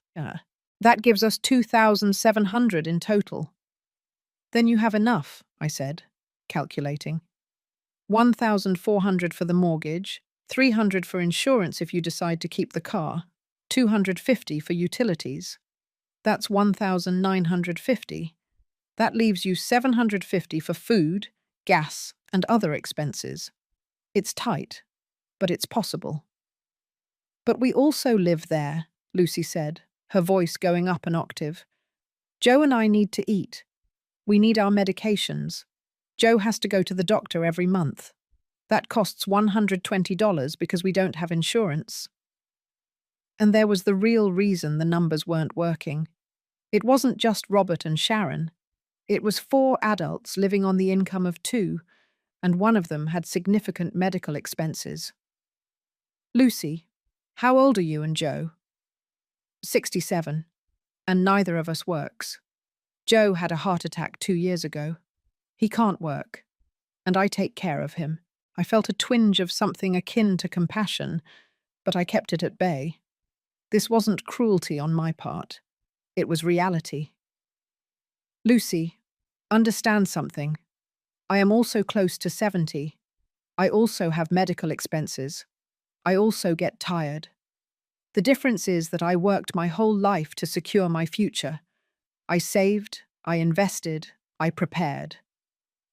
That gives us $2,700 in total." "Then you have enough," I said, calculating. $1,400 for the mortgage, $300 for insurance if you decide to keep the car, $250 for utilities. That's $1,950. That leaves you $750 for food, gas, and other expenses. It's tight, but it's possible. But we also live there, Lucy said, her voice going up an octave. Joe and I need to eat. We need our medications. Joe has to go to the doctor every month. That costs $120 because we don't have insurance. And there was the real reason the numbers weren't working. It wasn't just Robert and Sharon. It was 4 adults living on the income of 2, and one of them had significant medical expenses. Lucy, how old are you and Joe? 67, and neither of us works. Joe had a heart attack 2 years ago. He can't work, and I take care of him. I felt a twinge of something akin to compassion, but I kept it at bay. This wasn't cruelty on my part. It was reality. Lucy, understand something. I am also close to 70. I also have medical expenses. I also get tired. The difference is that I worked my whole life to secure my future. I saved, I invested, I prepared.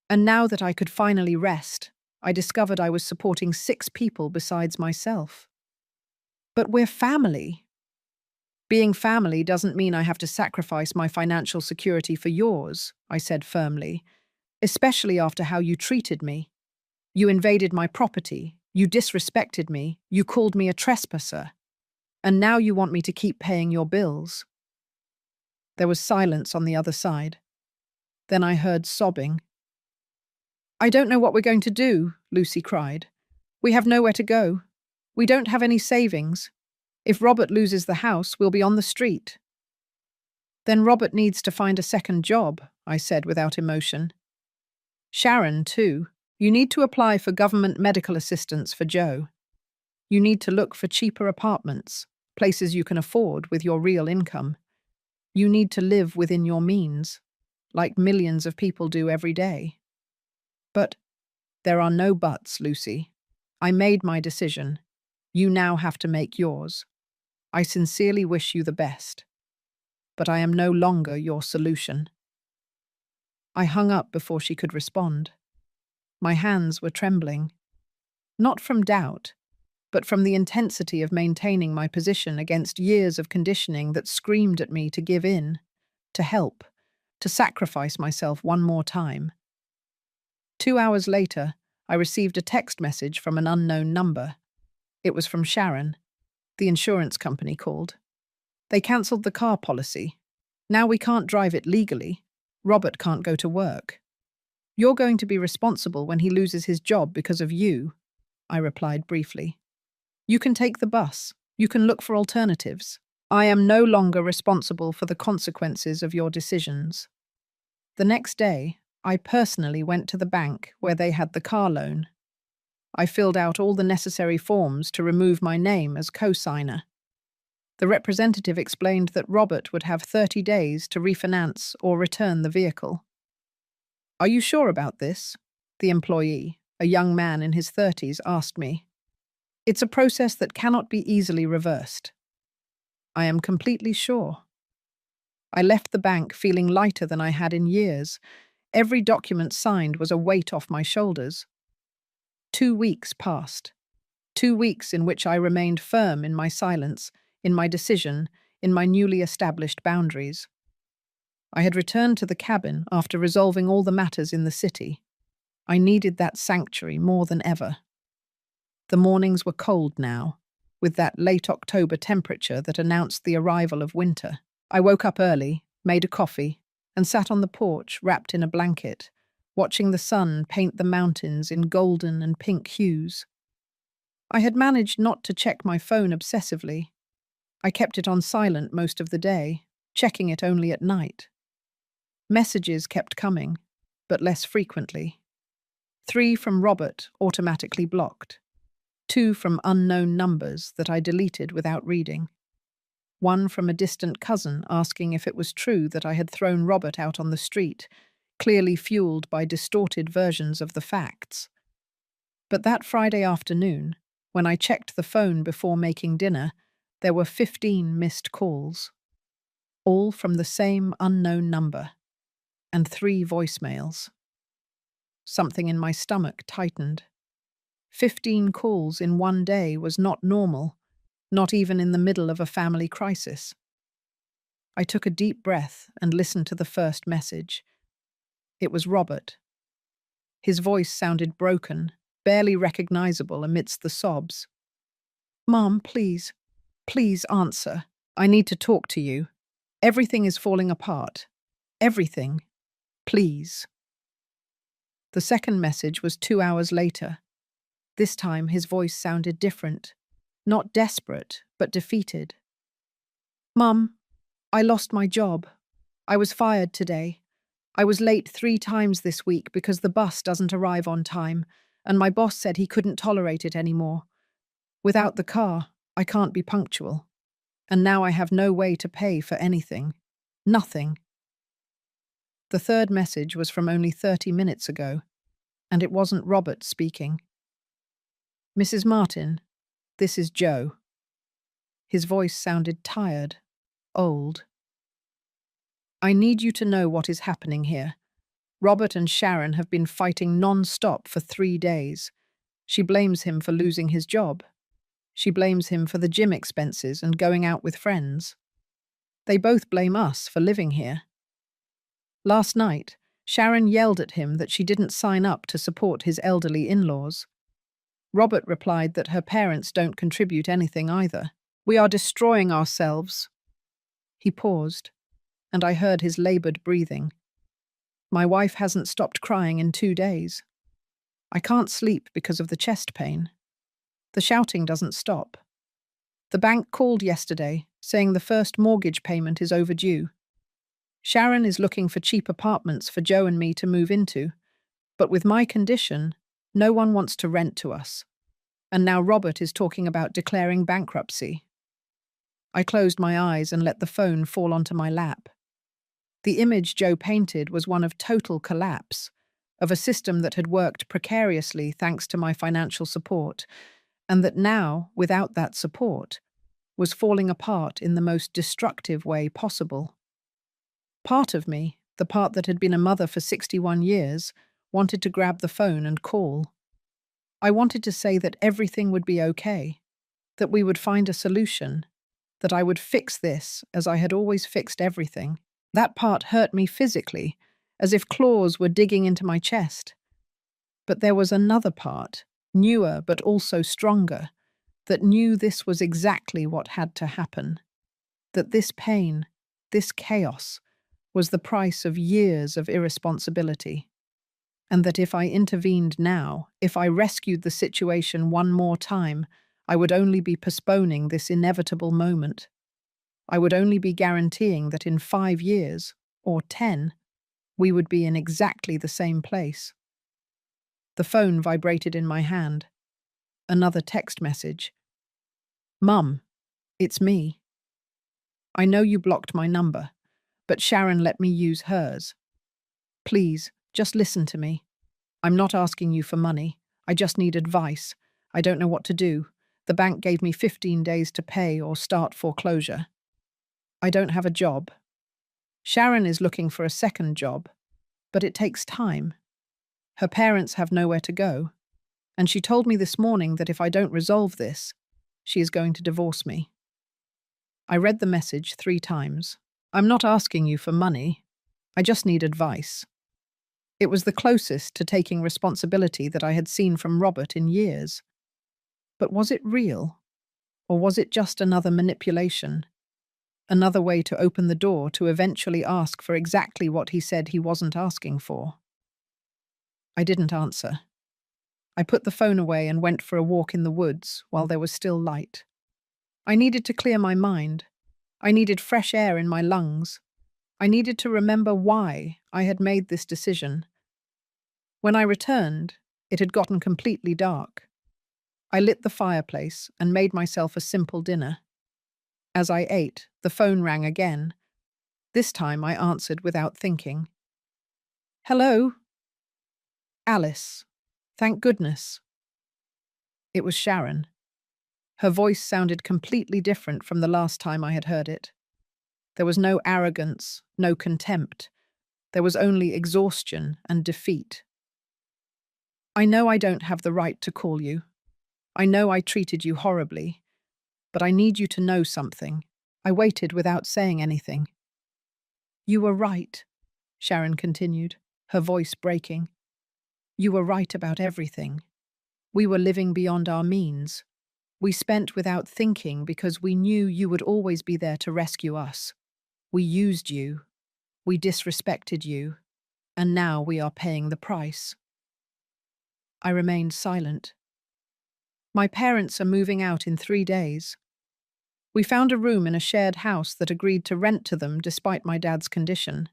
And now that I could finally rest, I discovered I was supporting 6 people besides myself. But we're family. Being family doesn't mean I have to sacrifice my financial security for yours, I said firmly, especially after how you treated me. You invaded my property, you disrespected me, you called me a trespasser, and now you want me to keep paying your bills. There was silence on the other side. Then I heard sobbing. I don't know what we're going to do, Lucy cried. We have nowhere to go. We don't have any savings. If Robert loses the house, we'll be on the street. Then Robert needs to find a second job, I said without emotion. Sharon, too. You need to apply for government medical assistance for Joe. You need to look for cheaper apartments, places you can afford with your real income. You need to live within your means, like millions of people do every day. But there are no buts, Lucy. I made my decision. You now have to make yours. I sincerely wish you the best. But I am no longer your solution. I hung up before she could respond. My hands were trembling. Not from doubt, but from the intensity of maintaining my position against years of conditioning that screamed at me to give in, to help, to sacrifice myself one more time. 2 hours later, I received a text message from an unknown number. It was from Sharon. The insurance company called. They cancelled the car policy. Now we can't drive it legally. Robert can't go to work. You're going to be responsible when he loses his job because of you, I replied briefly. You can take the bus. You can look for alternatives. I am no longer responsible for the consequences of your decisions. The next day, I personally went to the bank where they had the car loan. I filled out all the necessary forms to remove my name as co-signer. The representative explained that Robert would have 30 days to refinance or return the vehicle. Are you sure about this? The employee, a young man in his 30s, asked me. It's a process that cannot be easily reversed. I am completely sure. I left the bank feeling lighter than I had in years. Every document signed was a weight off my shoulders. 2 weeks passed. 2 weeks in which I remained firm in my silence, in my decision, in my newly established boundaries. I had returned to the cabin after resolving all the matters in the city. I needed that sanctuary more than ever. The mornings were cold now, with that late October temperature that announced the arrival of winter. I woke up early, made a coffee, and sat on the porch wrapped in a blanket, watching the sun paint the mountains in golden and pink hues. I had managed not to check my phone obsessively. I kept it on silent most of the day, checking it only at night. Messages kept coming, but less frequently. 3 from Robert, automatically blocked. 2 from unknown numbers that I deleted without reading. 1 from a distant cousin asking if it was true that I had thrown Robert out on the street, clearly fueled by distorted versions of the facts. But that Friday afternoon, when I checked the phone before making dinner, there were 15 missed calls, all from the same unknown number, and 3 voicemails. Something in my stomach tightened. 15 calls in one day was not normal, not even in the middle of a family crisis. I took a deep breath and listened to the first message. It was Robert. His voice sounded broken, barely recognizable amidst the sobs. "Mom, please, please answer. I need to talk to you. Everything is falling apart. Everything. Please." The second message was 2 hours later. This time his voice sounded different. Not desperate, but defeated. "Mum, I lost my job. I was fired today. I was late 3 times this week because the bus doesn't arrive on time, and my boss said he couldn't tolerate it anymore. Without the car, I can't be punctual. And now I have no way to pay for anything. Nothing." The third message was from only 30 minutes ago, and it wasn't Robert speaking. "Mrs. Martin, this is Joe." His voice sounded tired, old. "I need you to know what is happening here. Robert and Sharon have been fighting non-stop for 3 days. She blames him for losing his job. She blames him for the gym expenses and going out with friends. They both blame us for living here. Last night, Sharon yelled at him that she didn't sign up to support his elderly in-laws. Robert replied that her parents don't contribute anything either. "We are destroying ourselves." He paused, and I heard his labored breathing. "My wife hasn't stopped crying in 2 days. I can't sleep because of the chest pain. The shouting doesn't stop. The bank called yesterday, saying the first mortgage payment is overdue. Sharon is looking for cheap apartments for Joe and me to move into, but with my condition, no one wants to rent to us. And now Robert is talking about declaring bankruptcy." I closed my eyes and let the phone fall onto my lap. The image Joe painted was one of total collapse, of a system that had worked precariously thanks to my financial support, and that now, without that support, was falling apart in the most destructive way possible. Part of me, the part that had been a mother for 61 years, wanted to grab the phone and call. I wanted to say that everything would be okay, that we would find a solution, that I would fix this as I had always fixed everything. That part hurt me physically, as if claws were digging into my chest. But there was another part, newer but also stronger, that knew this was exactly what had to happen. That this pain, this chaos, was the price of years of irresponsibility. And that if I intervened now, if I rescued the situation one more time, I would only be postponing this inevitable moment. I would only be guaranteeing that in 5 years, or 10, we would be in exactly the same place. The phone vibrated in my hand. Another text message. "Mum, it's me. I know you blocked my number, but Sharon let me use hers. Please, just listen to me. I'm not asking you for money. I just need advice. I don't know what to do. The bank gave me 15 days to pay or start foreclosure. I don't have a job. Sharon is looking for a second job, but it takes time. Her parents have nowhere to go, and she told me this morning that if I don't resolve this, she is going to divorce me." I read the message 3 times. "I'm not asking you for money. I just need advice." It was the closest to taking responsibility that I had seen from Robert in years. But was it real? Or was it just another manipulation? Another way to open the door to eventually ask for exactly what he said he wasn't asking for? I didn't answer. I put the phone away and went for a walk in the woods while there was still light. I needed to clear my mind. I needed fresh air in my lungs. I needed to remember why I had made this decision. When I returned, it had gotten completely dark. I lit the fireplace and made myself a simple dinner. As I ate, the phone rang again. This time I answered without thinking. "Hello?" "Alice. Thank goodness." It was Sharon. Her voice sounded completely different from the last time I had heard it. There was no arrogance, no contempt. There was only exhaustion and defeat. I know I don't have the right to call you. I know I treated you horribly. But I need you to know something. I waited without saying anything. You were right, Sharon continued, her voice breaking. You were right about everything. We were living beyond our means. We spent without thinking because we knew you would always be there to rescue us. We used you. We disrespected you. And now we are paying the price. I remained silent. My parents are moving out in 3 days. We found a room in a shared house that agreed to rent to them despite my dad's condition.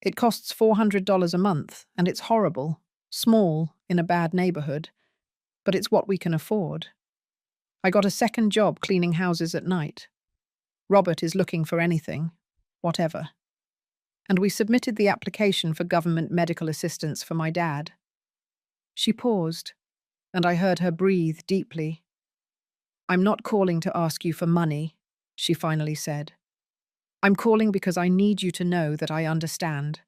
It costs $400 a month, and it's horrible, small, in a bad neighborhood, but it's what we can afford. I got a second job cleaning houses at night. Robert is looking for anything, whatever. And we submitted the application for government medical assistance for my dad. She paused, and I heard her breathe deeply. I'm not calling to ask you for money, she finally said. I'm calling because I need you to know that I understand.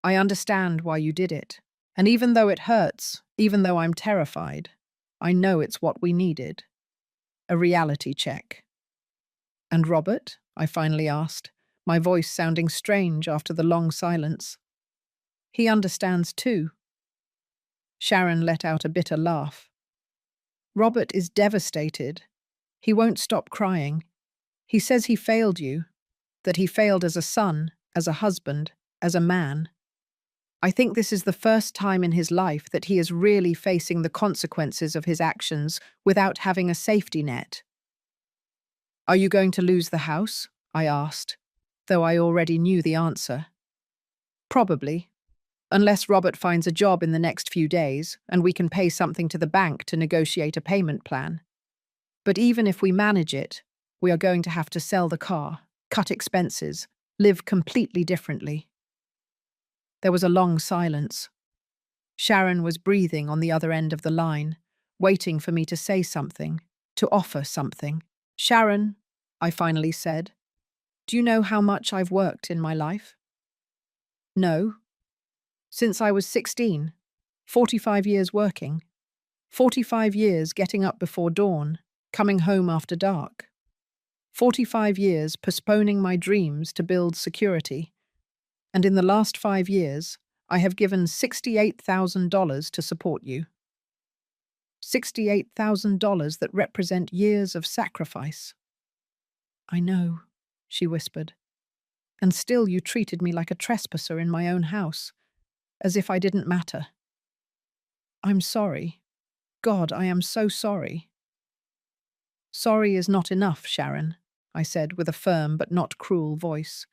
I understand why you did it. And even though it hurts, even though I'm terrified, I know it's what we needed. A reality check. And Robert? I finally asked, my voice sounding strange after the long silence. He understands too. Sharon let out a bitter laugh. Robert is devastated. He won't stop crying. He says he failed you, that he failed as a son, as a husband, as a man. I think this is the first time in his life that he is really facing the consequences of his actions without having a safety net. Are you going to lose the house? I asked, though I already knew the answer. Probably, unless Robert finds a job in the next few days and we can pay something to the bank to negotiate a payment plan. But even if we manage it, we are going to have to sell the car, cut expenses, live completely differently. There was a long silence. Sharon was breathing on the other end of the line, waiting for me to say something, to offer something. Sharon, I finally said, do you know how much I've worked in my life? No. Since I was 16, 45 years working, 45 years getting up before dawn, coming home after dark, 45 years postponing my dreams to build security. And in the last 5 years, I have given $68,000 to support you. $68,000 that represent years of sacrifice. I know, she whispered. And still you treated me like a trespasser in my own house, as if I didn't matter. I'm sorry. God, I am so sorry. Sorry is not enough, Sharon, I said with a firm but not cruel voice.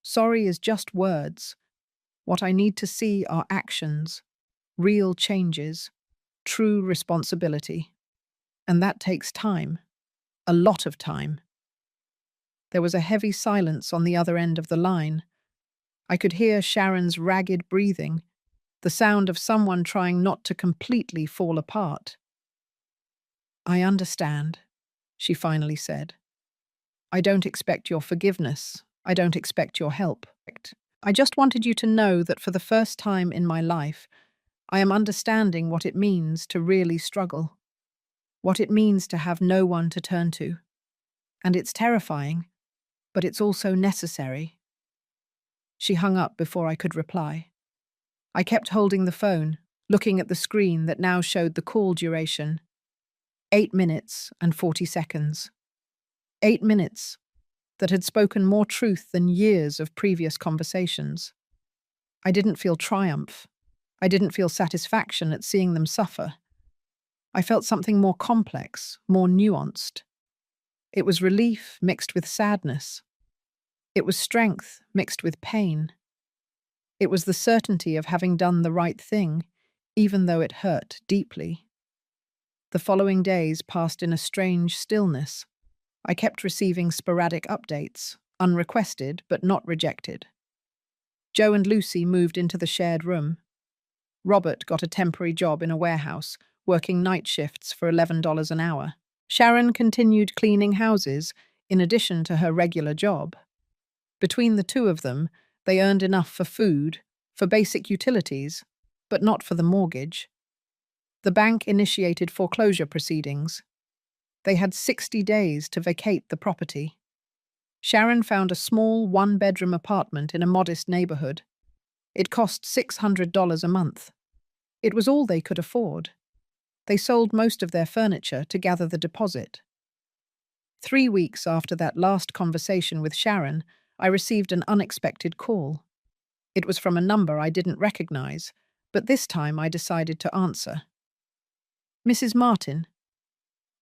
Sorry is just words. What I need to see are actions, real changes, true responsibility. And that takes time. A lot of time. There was a heavy silence on the other end of the line. I could hear Sharon's ragged breathing, the sound of someone trying not to completely fall apart. I understand, she finally said. I don't expect your forgiveness. I don't expect your help. I just wanted you to know that for the first time in my life, I am understanding what it means to really struggle, what it means to have no one to turn to. And it's terrifying, but it's also necessary. She hung up before I could reply. I kept holding the phone, looking at the screen that now showed the call duration. 8 minutes and 40 seconds. 8 minutes that had spoken more truth than years of previous conversations. I didn't feel triumph. I didn't feel satisfaction at seeing them suffer. I felt something more complex, more nuanced. It was relief mixed with sadness. It was strength mixed with pain. It was the certainty of having done the right thing, even though it hurt deeply. The following days passed in a strange stillness. I kept receiving sporadic updates, unrequested but not rejected. Joe and Lucy moved into the shared room. Robert got a temporary job in a warehouse, working night shifts for $11 an hour. Sharon continued cleaning houses in addition to her regular job. Between the two of them, they earned enough for food, for basic utilities, but not for the mortgage. The bank initiated foreclosure proceedings. They had 60 days to vacate the property. Sharon found a small one-bedroom apartment in a modest neighborhood. It cost $600 a month. It was all they could afford. They sold most of their furniture to gather the deposit. 3 weeks after that last conversation with Sharon, I received an unexpected call. It was from a number I didn't recognize, but this time I decided to answer. "Mrs. Martin?"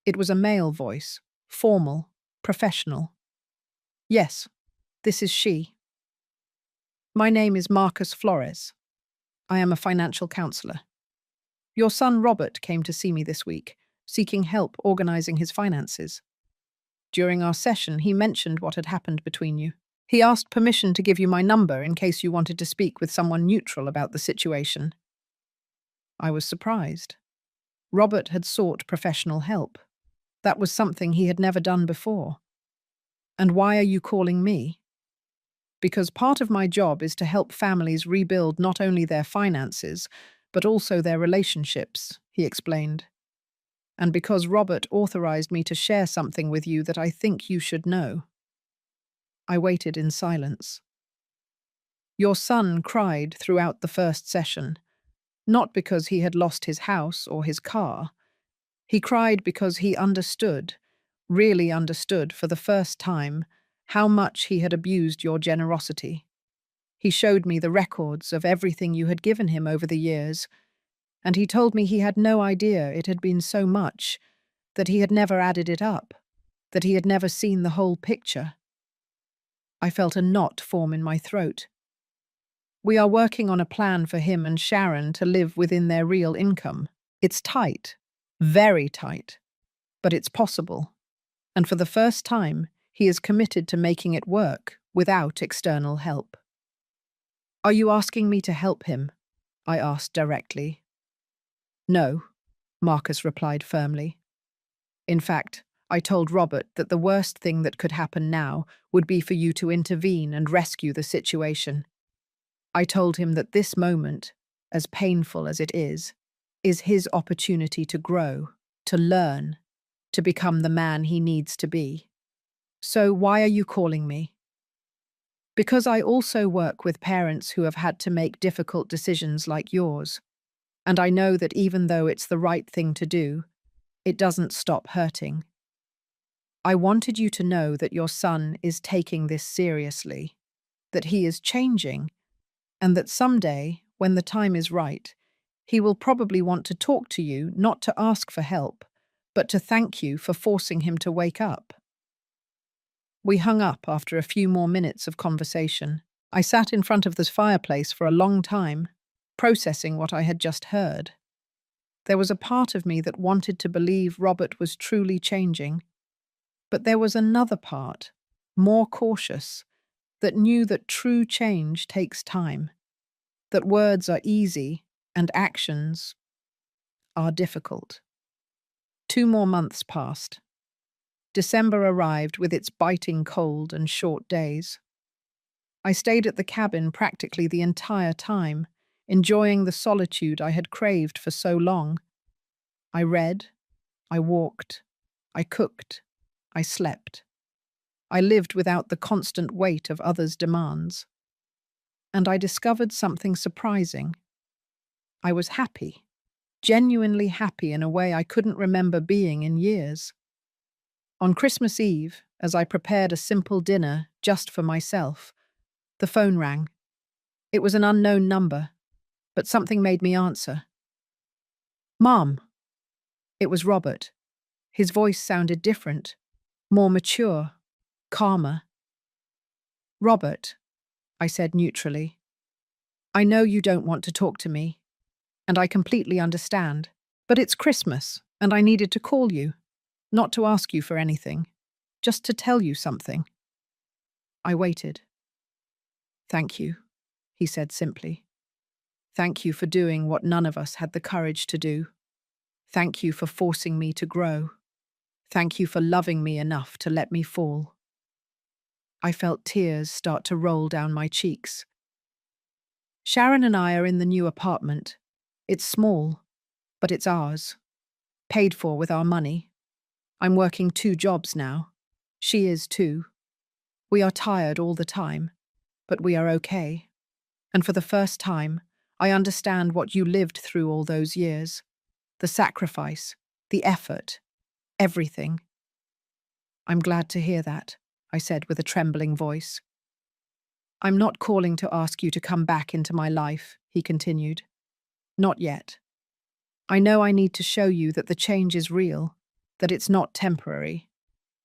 It was a male voice, formal, professional. "Yes, this is she. My name is Marcus Flores. I am a financial counselor. Your son Robert came to see me this week, seeking help organizing his finances. During our session, he mentioned what had happened between you. He asked permission to give you my number in case you wanted to speak with someone neutral about the situation." I was surprised. Robert had sought professional help. That was something he had never done before. "And why are you calling me?" "Because part of my job is to help families rebuild not only their finances, but also their relationships," he explained. "And because Robert authorized me to share something with you that I think you should know." I waited in silence. "Your son cried throughout the first session, not because he had lost his house or his car. He cried because he understood, really understood for the first time, how much he had abused your generosity. He showed me the records of everything you had given him over the years, and he told me he had no idea it had been so much, that he had never added it up, that he had never seen the whole picture." I felt a knot form in my throat. "We are working on a plan for him and Sharon to live within their real income. It's tight, very tight, but it's possible. And for the first time, he is committed to making it work without external help." "Are you asking me to help him?" I asked directly. "No," Marcus replied firmly. "In fact, I told Robert that the worst thing that could happen now would be for you to intervene and rescue the situation. I told him that this moment, as painful as it is his opportunity to grow, to learn, to become the man he needs to be." "So why are you calling me?" "Because I also work with parents who have had to make difficult decisions like yours, and I know that even though it's the right thing to do, it doesn't stop hurting. I wanted you to know that your son is taking this seriously, that he is changing, and that someday, when the time is right, he will probably want to talk to you, not to ask for help, but to thank you for forcing him to wake up." We hung up after a few more minutes of conversation. I sat in front of the fireplace for a long time, processing what I had just heard. There was a part of me that wanted to believe Robert was truly changing, but there was another part, more cautious, that knew that true change takes time, that words are easy and actions are difficult. 2 more months passed. December arrived with its biting cold and short days. I stayed at the cabin practically the entire time, enjoying the solitude I had craved for so long. I read, I walked, I cooked, I slept. I lived without the constant weight of others' demands. And I discovered something surprising. I was happy, genuinely happy in a way I couldn't remember being in years. On Christmas Eve, as I prepared a simple dinner just for myself, the phone rang. It was an unknown number, but something made me answer. "Mom." It was Robert. His voice sounded different, more mature, calmer. "Robert," I said neutrally, "I know you don't want to talk to me, and I completely understand, but it's Christmas, and I needed to call you, not to ask you for anything, just to tell you something." I waited. "Thank you," he said simply. "Thank you for doing what none of us had the courage to do. Thank you for forcing me to grow. Thank you for loving me enough to let me fall. I felt tears start to roll down my cheeks. Sharon and I are in the new apartment. It's small, but it's ours. Paid for with our money. I'm working 2 jobs now. She is too. We are tired all the time, but we are okay. And for the first time, I understand what you lived through all those years. The sacrifice, the effort, everything. I'm glad to hear that, I said with a trembling voice. I'm not calling to ask you to come back into my life, he continued. Not yet. I know I need to show you that the change is real, that it's not temporary.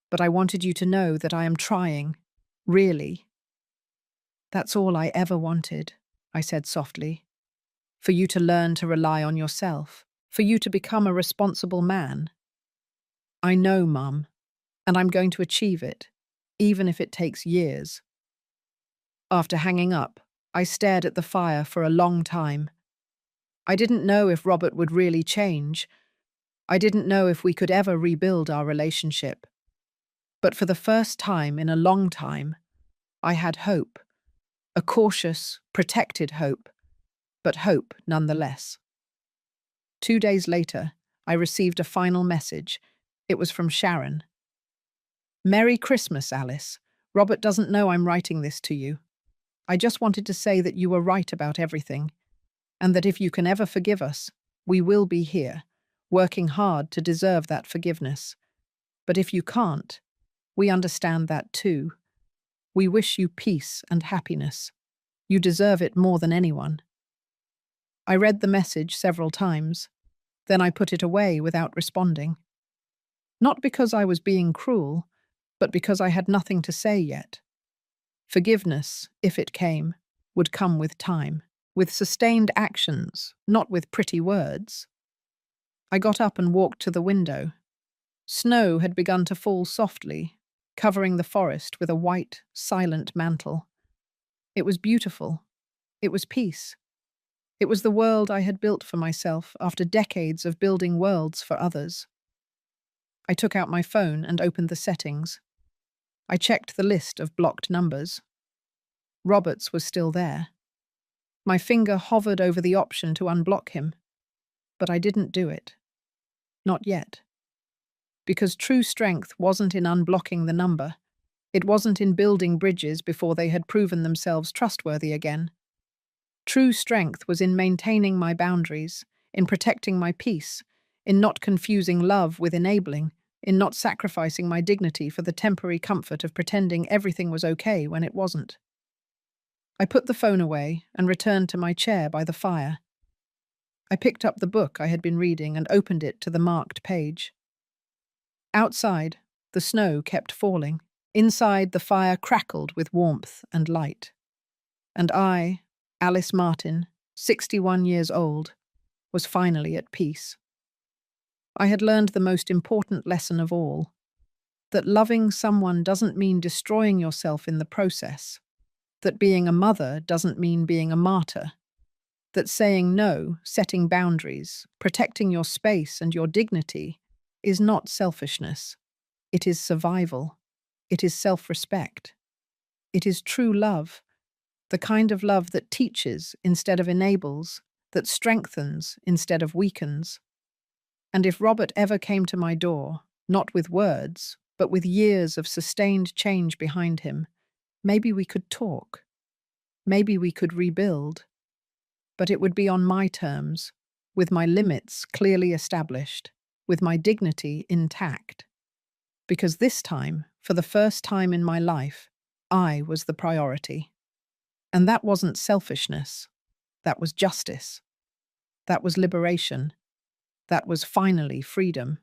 But I wanted you to know that I am trying, really. That's all I ever wanted, I said softly. For you to learn to rely on yourself, for you to become a responsible man. I know, Mum, and I'm going to achieve it, even if it takes years. After hanging up, I stared at the fire for a long time. I didn't know if Robert would really change. I didn't know if we could ever rebuild our relationship. But for the first time in a long time, I had hope. A cautious, protected hope, but hope nonetheless. 2 days later, I received a final message. It was from Sharon. Merry Christmas, Alice. Robert doesn't know I'm writing this to you. I just wanted to say that you were right about everything, and that if you can ever forgive us, we will be here, working hard to deserve that forgiveness. But if you can't, we understand that too. We wish you peace and happiness. You deserve it more than anyone. I read the message several times. Then I put it away without responding. Not because I was being cruel, but because I had nothing to say yet. Forgiveness, if it came, would come with time, with sustained actions, not with pretty words. I got up and walked to the window. Snow had begun to fall softly, covering the forest with a white, silent mantle. It was beautiful. It was peace. It was the world I had built for myself after decades of building worlds for others. I took out my phone and opened the settings. I checked the list of blocked numbers. Robert's was still there. My finger hovered over the option to unblock him, but I didn't do it. Not yet. Because true strength wasn't in unblocking the number. It wasn't in building bridges before they had proven themselves trustworthy again. True strength was in maintaining my boundaries, in protecting my peace, in not confusing love with enabling, in not sacrificing my dignity for the temporary comfort of pretending everything was okay when it wasn't. I put the phone away and returned to my chair by the fire. I picked up the book I had been reading and opened it to the marked page. Outside, the snow kept falling. Inside, the fire crackled with warmth and light. And I, Alice Martin, 61 years old, was finally at peace. I had learned the most important lesson of all, that loving someone doesn't mean destroying yourself in the process, that being a mother doesn't mean being a martyr, that saying no, setting boundaries, protecting your space and your dignity is not selfishness. It is survival. It is self-respect. It is true love, the kind of love that teaches instead of enables, that strengthens instead of weakens. And if Robert ever came to my door, not with words, but with years of sustained change behind him, maybe we could talk. Maybe we could rebuild. But it would be on my terms, with my limits clearly established, with my dignity intact. Because this time, for the first time in my life, I was the priority. And that wasn't selfishness. That was justice. That was liberation. That was finally freedom.